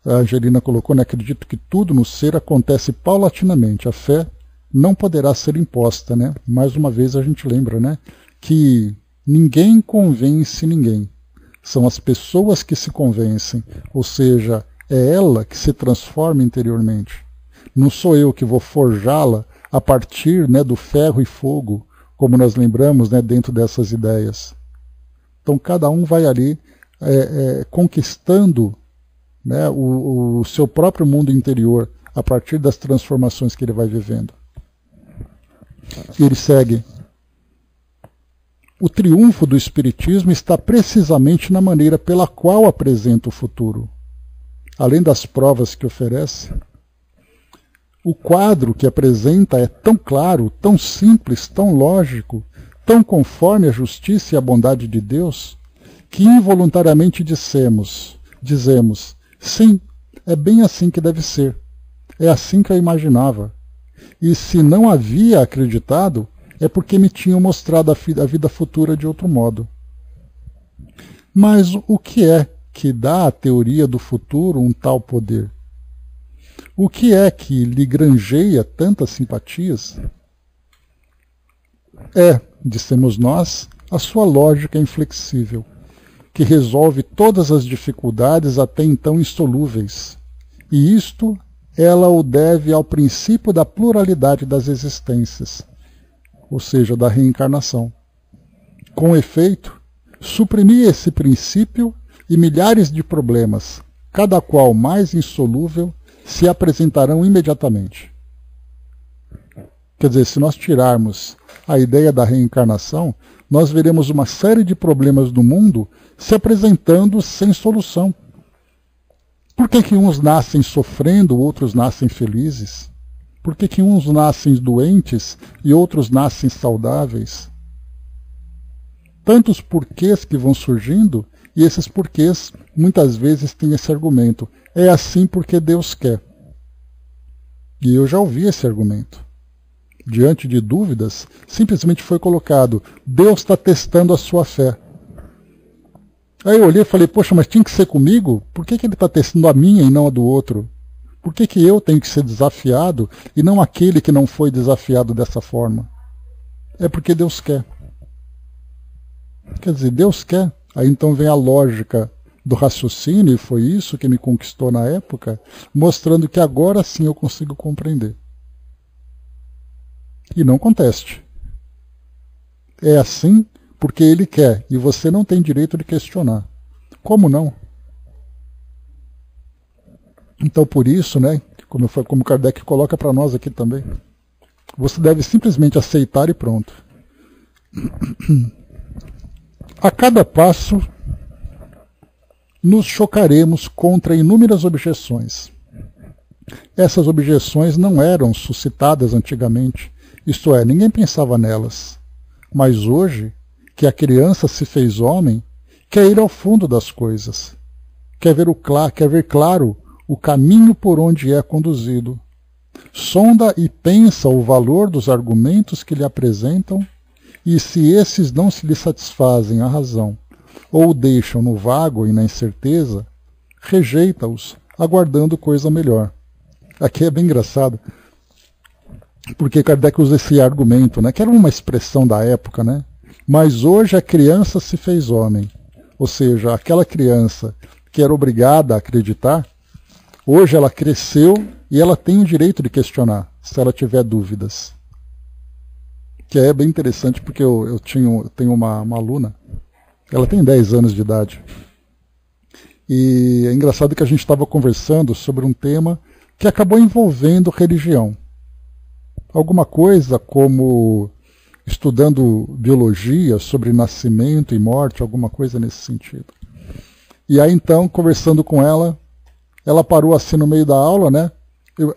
A Angelina colocou, né, acredito que tudo no ser acontece paulatinamente. A fé não poderá ser imposta, né? Mais uma vez a gente lembra, né, que ninguém convence ninguém. São as pessoas que se convencem, ou seja, é ela que se transforma interiormente. Não sou eu que vou forjá-la a partir, né, do ferro e fogo, como nós lembramos, né, dentro dessas ideias. Então cada um vai ali conquistando, né, o seu próprio mundo interior a partir das transformações que ele vai vivendo. E ele segue. O triunfo do Espiritismo está precisamente na maneira pela qual apresenta o futuro. Além das provas que oferece, o quadro que apresenta é tão claro, tão simples, tão lógico, tão conforme a justiça e a bondade de Deus, que involuntariamente dizemos, sim, é bem assim que deve ser, é assim que eu imaginava. E se não havia acreditado, é porque me tinham mostrado a vida futura de outro modo. Mas o que é que dá à teoria do futuro um tal poder? O que é que lhe granjeia tantas simpatias? É, dissemos nós, a sua lógica inflexível, que resolve todas as dificuldades até então insolúveis. E isto ela o deve ao princípio da pluralidade das existências, ou seja, da reencarnação. Com efeito, suprimir esse princípio e milhares de problemas, cada qual mais insolúvel, se apresentarão imediatamente. Quer dizer, se nós tirarmos a ideia da reencarnação, nós veremos uma série de problemas do mundo se apresentando sem solução. Por que uns nascem sofrendo, outros nascem felizes? Por que uns nascem doentes e outros nascem saudáveis? Tantos porquês que vão surgindo, e esses porquês muitas vezes têm esse argumento. É assim porque Deus quer. E eu já ouvi esse argumento. Diante de dúvidas, simplesmente foi colocado, Deus está testando a sua fé. Aí eu olhei e falei, poxa, mas tinha que ser comigo? Por que ele está testando a minha e não a do outro? Por que eu tenho que ser desafiado e não aquele que não foi desafiado dessa forma? É porque Deus quer. Quer dizer, Deus quer. Aí então vem a lógica do raciocínio, e foi isso que me conquistou na época, mostrando que agora sim eu consigo compreender. E não conteste. É assim porque Ele quer, e você não tem direito de questionar. Como não? Então por isso, né, como Kardec coloca para nós aqui também, você deve simplesmente aceitar e pronto. A cada passo, nos chocaremos contra inúmeras objeções. Essas objeções não eram suscitadas antigamente, isto é, ninguém pensava nelas. Mas hoje, que a criança se fez homem, quer ir ao fundo das coisas, quer ver claro o caminho por onde é conduzido. Sonda e pensa o valor dos argumentos que lhe apresentam, e se esses não se lhe satisfazem a razão, ou o deixam no vago e na incerteza, rejeita-os, aguardando coisa melhor. Aqui é bem engraçado, porque Kardec usa esse argumento, né, que era uma expressão da época, né? Mas hoje a criança se fez homem. Ou seja, aquela criança que era obrigada a acreditar, hoje ela cresceu e ela tem o direito de questionar, se ela tiver dúvidas. Que é bem interessante, porque eu tenho uma aluna Ela tem 10 anos de idade. E é engraçado que a gente estava conversando sobre um tema que acabou envolvendo religião. Alguma coisa como estudando biologia sobre nascimento e morte, alguma coisa nesse sentido. E aí então, conversando com ela, ela parou assim no meio da aula, né? Eu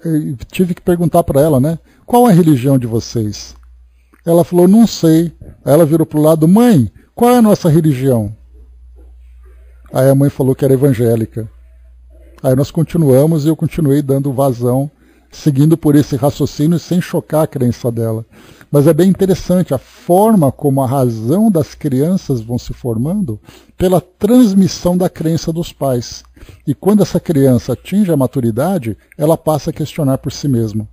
tive que perguntar para ela, né? Qual é a religião de vocês? Ela falou, não sei. Aí ela virou para o lado, mãe, qual é a nossa religião? Aí a mãe falou que era evangélica. Aí nós continuamos e eu continuei dando vazão, seguindo por esse raciocínio sem chocar a crença dela. Mas é bem interessante a forma como a razão das crianças vão se formando pela transmissão da crença dos pais. E quando essa criança atinge a maturidade, ela passa a questionar por si mesma,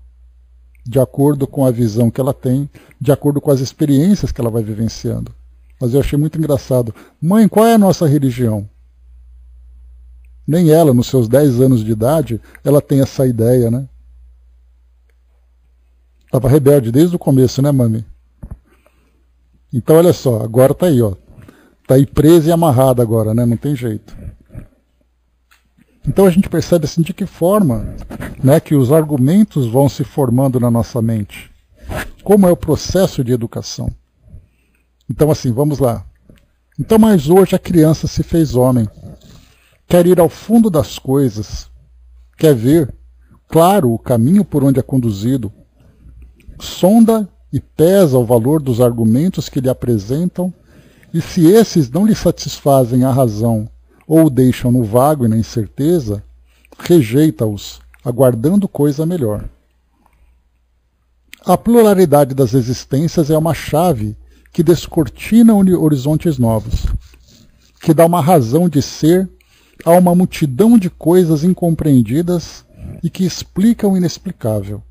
de acordo com a visão que ela tem, de acordo com as experiências que ela vai vivenciando. Mas eu achei muito engraçado. Mãe, qual é a nossa religião? Nem ela, nos seus 10 anos de idade, ela tem essa ideia, né? Estava rebelde desde o começo, né, mami? Então, olha só, agora está aí, ó. Está aí presa e amarrada agora, né? Não tem jeito. Então a gente percebe assim de que forma, né, que os argumentos vão se formando na nossa mente. Como é o processo de educação. Então assim, vamos lá. Então, mas hoje a criança se fez homem. Quer ir ao fundo das coisas. Quer ver, claro, o caminho por onde é conduzido. Sonda e pesa o valor dos argumentos que lhe apresentam, e se esses não lhe satisfazem a razão ou o deixam no vago e na incerteza, rejeita-os, aguardando coisa melhor. A pluralidade das existências é uma chave que descortina horizontes novos, que dá uma razão de ser a uma multidão de coisas incompreendidas e que explica o inexplicável.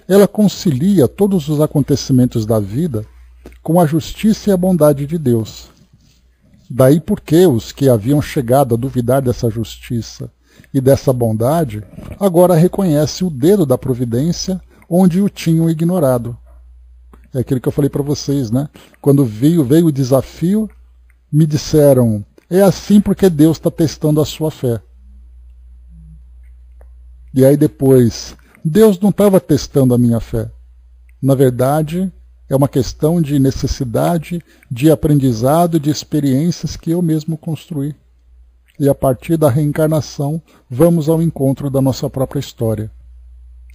Ela concilia todos os acontecimentos da vida com a justiça e a bondade de Deus. Daí porque os que haviam chegado a duvidar dessa justiça e dessa bondade, agora reconhecem o dedo da providência onde o tinham ignorado. É aquilo que eu falei para vocês, né? Quando veio o desafio, me disseram, é assim porque Deus está testando a sua fé. E aí depois, Deus não estava testando a minha fé. Na verdade, é uma questão de necessidade, de aprendizado, de experiências que eu mesmo construí. E a partir da reencarnação, vamos ao encontro da nossa própria história.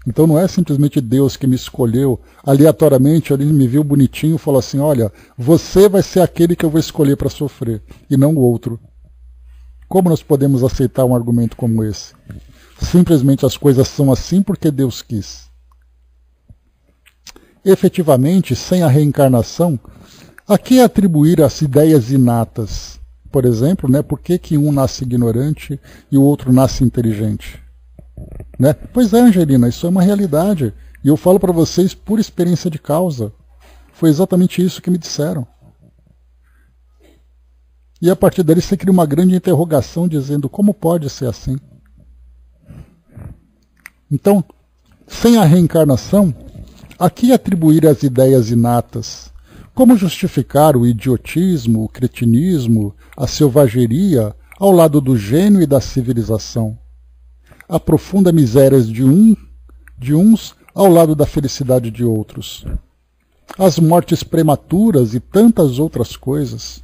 Então não é simplesmente Deus que me escolheu aleatoriamente, ele me viu bonitinho e falou assim, olha, você vai ser aquele que eu vou escolher para sofrer, e não o outro. Como nós podemos aceitar um argumento como esse? Simplesmente as coisas são assim porque Deus quis. Efetivamente, sem a reencarnação, a que atribuir as ideias inatas? Por exemplo, né, por que um nasce ignorante e o outro nasce inteligente? Né? Pois é, Angelina, isso é uma realidade. E eu falo para vocês por experiência de causa. Foi exatamente isso que me disseram. E a partir dali você cria uma grande interrogação dizendo como pode ser assim? Então, sem a reencarnação, a que atribuir as ideias inatas? Como justificar o idiotismo, o cretinismo, a selvageria ao lado do gênio e da civilização? A profunda miséria de uns ao lado da felicidade de outros. As mortes prematuras e tantas outras coisas.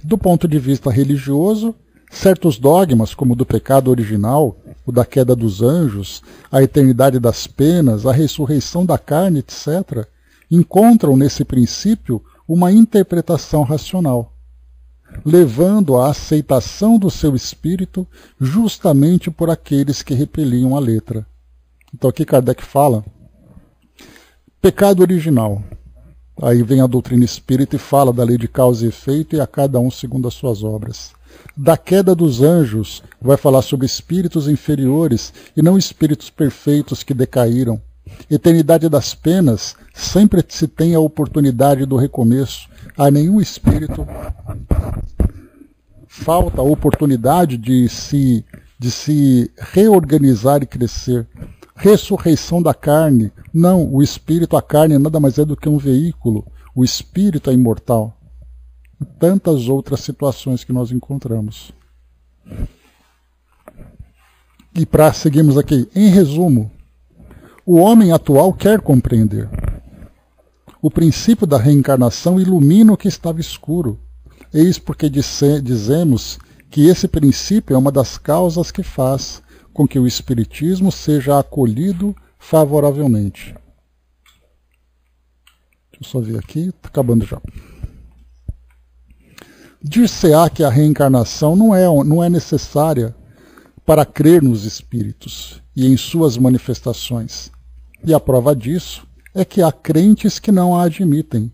Do ponto de vista religioso, certos dogmas, como o do pecado original, o da queda dos anjos, a eternidade das penas, a ressurreição da carne, etc., encontram nesse princípio uma interpretação racional, levando à aceitação do seu espírito justamente por aqueles que repeliam a letra. Então aqui Kardec fala, pecado original. Aí vem a doutrina espírita e fala da lei de causa e efeito e a cada um segundo as suas obras. Da queda dos anjos, vai falar sobre espíritos inferiores e não espíritos perfeitos que decaíram. Eternidade das penas, sempre se tem a oportunidade do recomeço. A nenhum espírito falta a oportunidade de se reorganizar e crescer. Ressurreição da carne. Não, o espírito, a carne, nada mais é do que um veículo. O espírito é imortal. e tantas outras situações que nós encontramos. E para seguirmos aqui, em resumo, o homem atual quer compreender. O princípio da reencarnação ilumina o que estava escuro. Eis porque dizemos que esse princípio é uma das causas que faz com que o Espiritismo seja acolhido favoravelmente. Deixa eu só ver aqui, está acabando já. Dir-se-á que a reencarnação não é necessária para crer nos espíritos e em suas manifestações. E a prova disso é que há crentes que não a admitem.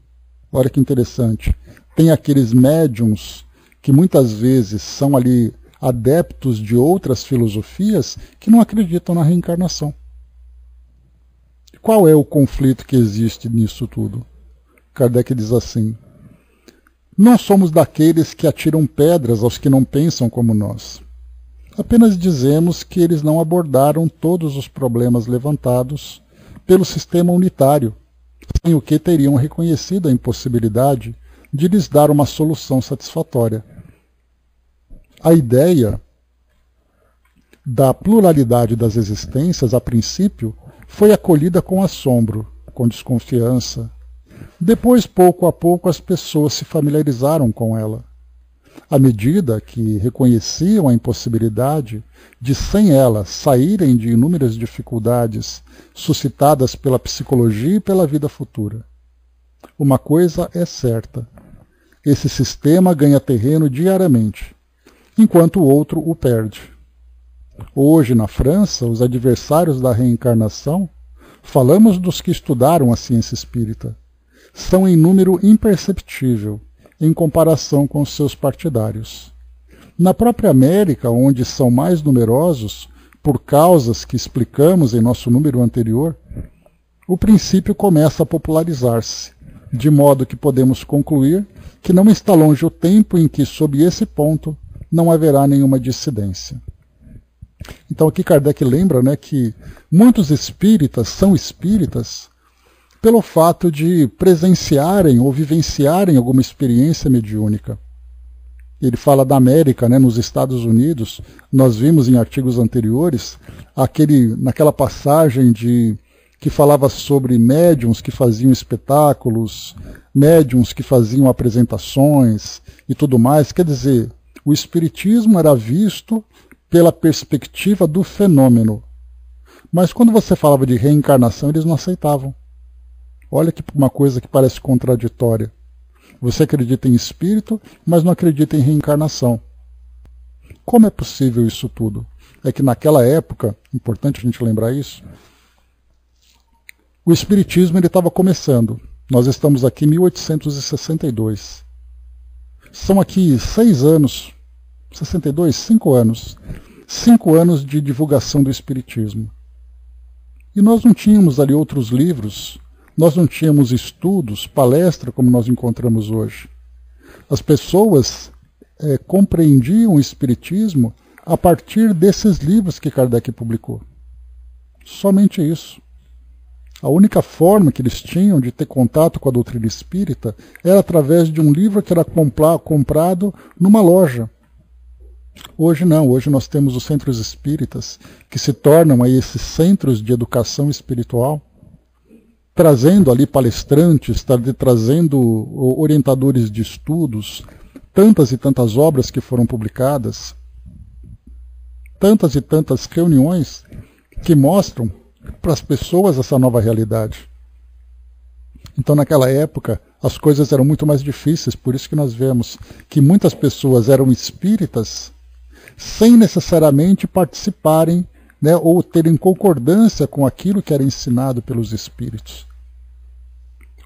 Olha que interessante. Tem aqueles médiums que muitas vezes são ali adeptos de outras filosofias que não acreditam na reencarnação. Qual é o conflito que existe nisso tudo? Kardec diz assim: não somos daqueles que atiram pedras aos que não pensam como nós. Apenas dizemos que eles não abordaram todos os problemas levantados pelo sistema unitário, sem o que teriam reconhecido a impossibilidade de lhes dar uma solução satisfatória. A ideia da pluralidade das existências, a princípio, foi acolhida com assombro, com desconfiança. Depois, pouco a pouco, as pessoas se familiarizaram com ela. À medida que reconheciam a impossibilidade de, sem ela, saírem de inúmeras dificuldades suscitadas pela psicologia e pela vida futura. Uma coisa é certa: esse sistema ganha terreno diariamente, enquanto o outro o perde. Hoje, na França, os adversários da reencarnação, falamos dos que estudaram a ciência espírita, são em número imperceptível em comparação com os seus partidários. Na própria América, onde são mais numerosos, por causas que explicamos em nosso número anterior, o princípio começa a popularizar-se, de modo que podemos concluir que não está longe o tempo em que, sob esse ponto, não haverá nenhuma dissidência. Então aqui Kardec lembra, né, que muitos espíritas são espíritas pelo fato de presenciarem ou vivenciarem alguma experiência mediúnica. Ele fala da América, né, nos Estados Unidos, nós vimos em artigos anteriores, naquela passagem que falava sobre médiuns que faziam espetáculos, médiuns que faziam apresentações e tudo mais. Quer dizer, o espiritismo era visto pela perspectiva do fenômeno. Mas quando você falava de reencarnação, eles não aceitavam. Olha que uma coisa que parece contraditória. Você acredita em espírito, mas não acredita em reencarnação. Como é possível isso tudo? É que naquela época, importante a gente lembrar isso, o espiritismo estava começando. Nós estamos aqui em 1862. São aqui 6 anos, 62, 5 anos. 5 anos de divulgação do espiritismo. E nós não tínhamos ali outros livros, nós não tínhamos estudos, palestra como nós encontramos hoje. As pessoas compreendiam o espiritismo a partir desses livros que Kardec publicou. Somente isso. A única forma que eles tinham de ter contato com a doutrina espírita era através de um livro que era comprado numa loja. Hoje não, hoje nós temos os centros espíritas, que se tornam aí esses centros de educação espiritual, trazendo ali palestrantes, trazendo orientadores de estudos, tantas e tantas obras que foram publicadas, tantas e tantas reuniões que mostram para as pessoas essa nova realidade. Então, naquela época, as coisas eram muito mais difíceis, por isso que nós vemos que muitas pessoas eram espíritas sem necessariamente participarem, né, ou terem concordância com aquilo que era ensinado pelos espíritos.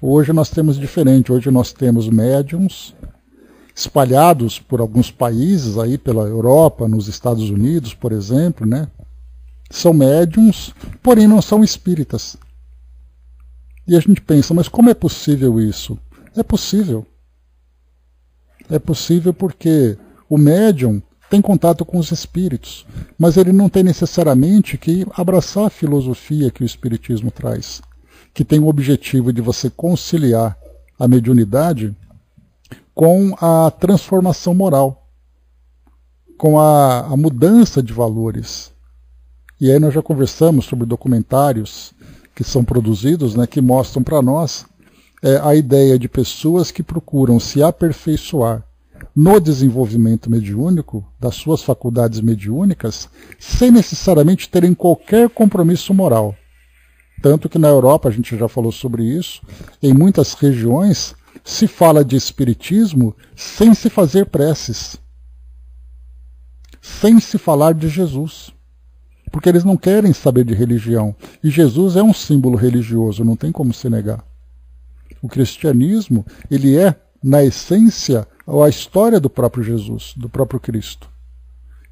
Hoje nós temos diferente, hoje nós temos médiums espalhados por alguns países, aí pela Europa, nos Estados Unidos, por exemplo, né? São médiums, porém não são espíritas. E a gente pensa, mas como é possível isso? É possível. É possível porque o médium tem contato com os espíritos, mas ele não tem necessariamente que abraçar a filosofia que o espiritismo traz, que tem o objetivo de você conciliar a mediunidade com a transformação moral, com a mudança de valores. E aí nós já conversamos sobre documentários que são produzidos, né, que mostram para nós a ideia de pessoas que procuram se aperfeiçoar no desenvolvimento mediúnico, das suas faculdades mediúnicas, sem necessariamente terem qualquer compromisso moral. Tanto que na Europa, a gente já falou sobre isso, em muitas regiões se fala de espiritismo sem se fazer preces, sem se falar de Jesus, porque eles não querem saber de religião. E Jesus é um símbolo religioso, não tem como se negar. O cristianismo, ele é, na essência, a história do próprio Jesus, do próprio Cristo.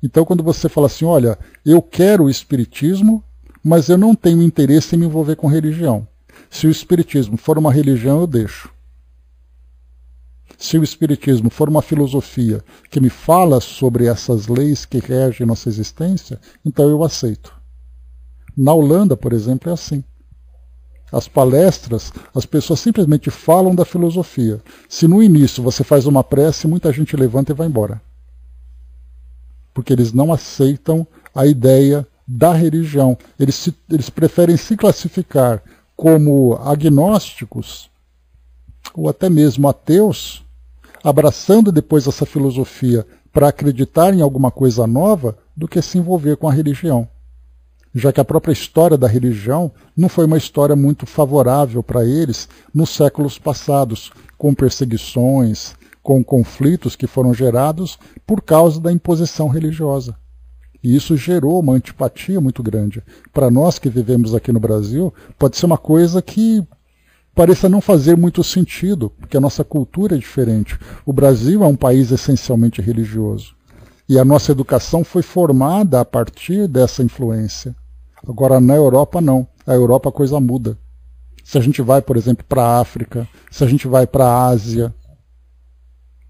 Então, quando você fala assim, olha, eu quero o espiritismo, mas eu não tenho interesse em me envolver com religião. Se o espiritismo for uma religião, eu deixo. Se o espiritismo for uma filosofia que me fala sobre essas leis que regem nossa existência, então eu aceito. Na Holanda, por exemplo, é assim. As palestras, as pessoas simplesmente falam da filosofia. Se no início você faz uma prece, muita gente levanta e vai embora. Porque eles não aceitam a ideia da religião. Eles preferem se classificar como agnósticos, ou até mesmo ateus, abraçando depois essa filosofia para acreditar em alguma coisa nova, do que se envolver com a religião. Já que a própria história da religião não foi uma história muito favorável para eles nos séculos passados, com perseguições, com conflitos que foram gerados por causa da imposição religiosa. E isso gerou uma antipatia muito grande. Para nós que vivemos aqui no Brasil, pode ser uma coisa que pareça não fazer muito sentido, porque a nossa cultura é diferente. O Brasil é um país essencialmente religioso. E a nossa educação foi formada a partir dessa influência. Agora, na Europa, não. A Europa a coisa muda. Se a gente vai, por exemplo, para a África, se a gente vai para a Ásia,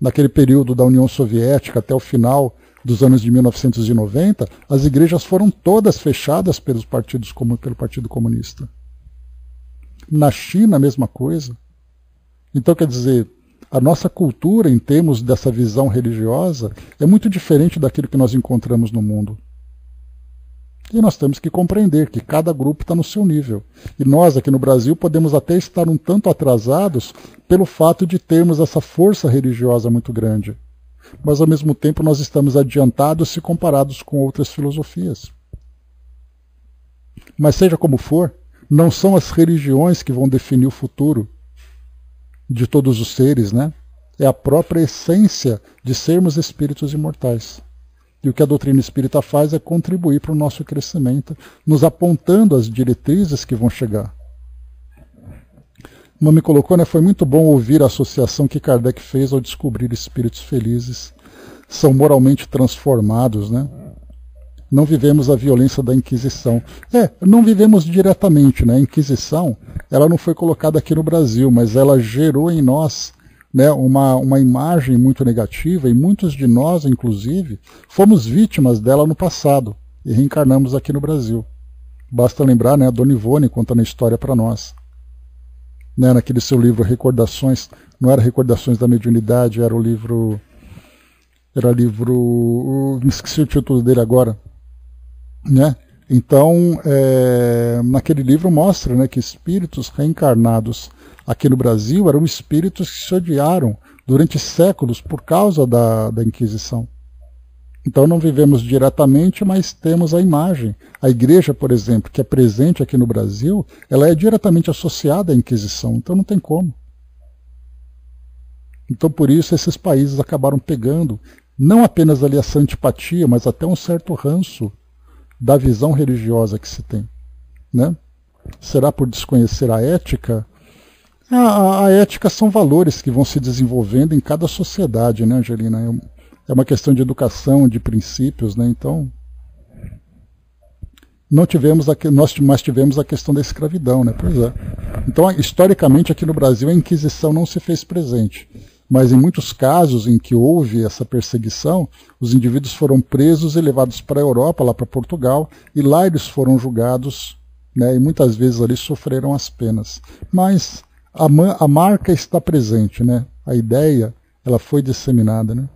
naquele período da União Soviética até o final dos anos de 1990, as igrejas foram todas fechadas pelo Partido Comunista. Na China, a mesma coisa. Então, quer dizer, a nossa cultura, em termos dessa visão religiosa, é muito diferente daquilo que nós encontramos no mundo. E nós temos que compreender que cada grupo está no seu nível. E nós, aqui no Brasil, podemos até estar um tanto atrasados pelo fato de termos essa força religiosa muito grande. Mas, ao mesmo tempo, nós estamos adiantados se comparados com outras filosofias. Mas, seja como for, não são as religiões que vão definir o futuro de todos os seres, né? É a própria essência de sermos espíritos imortais. E o que a doutrina espírita faz é contribuir para o nosso crescimento, nos apontando as diretrizes que vão chegar. Uma me colocou, né? Foi muito bom ouvir a associação que Kardec fez ao descobrir espíritos felizes. São moralmente transformados, né? Não vivemos a violência da Inquisição. Não vivemos diretamente, né? A Inquisição, ela não foi colocada aqui no Brasil, mas ela gerou em nós, né, uma imagem muito negativa, e muitos de nós, inclusive, fomos vítimas dela no passado e reencarnamos aqui no Brasil. Basta lembrar, né, a Dona Ivone contando a história para nós. Né, naquele seu livro Recordações, não era Recordações da Mediunidade, era o livro... me esqueci o título dele agora. Né? Então, naquele livro mostra, né, que espíritos reencarnados aqui no Brasil eram espíritos que se odiaram durante séculos por causa da Inquisição. Então não vivemos diretamente, mas temos a imagem. A igreja, por exemplo, que é presente aqui no Brasil, ela é diretamente associada à Inquisição, então não tem como. Então por isso esses países acabaram pegando não apenas ali essa antipatia, mas até um certo ranço da visão religiosa que se tem. Né? Será por desconhecer a ética? A ética são valores que vão se desenvolvendo em cada sociedade, né, Angelina? É uma questão de educação, de princípios, né? Então, nós tivemos a questão da escravidão, né? Pois é. Então, historicamente, aqui no Brasil, a Inquisição não se fez presente. Mas em muitos casos em que houve essa perseguição, os indivíduos foram presos e levados para a Europa, lá para Portugal, e lá eles foram julgados, né, e muitas vezes ali sofreram as penas. Mas a marca está presente, né? A ideia ela foi disseminada, né?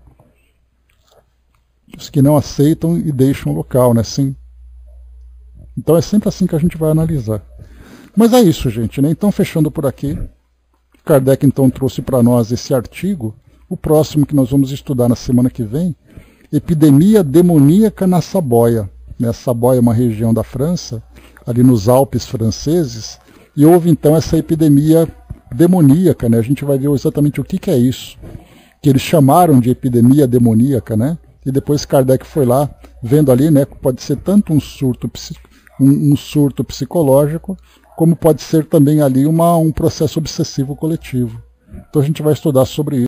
Os que não aceitam e deixam o local, né? Sim. Então é sempre assim que a gente vai analisar. Mas é isso, gente, né? Então, fechando por aqui, Kardec então trouxe para nós esse artigo, o próximo que nós vamos estudar na semana que vem, epidemia demoníaca na Saboia. Né? Saboia é uma região da França, ali nos Alpes franceses, e houve então essa epidemia demoníaca, né? A gente vai ver exatamente o que é isso, que eles chamaram de epidemia demoníaca, né? E depois Kardec foi lá, vendo ali, né? Pode ser tanto um surto psicológico, como pode ser também ali um processo obsessivo coletivo. Então a gente vai estudar sobre isso.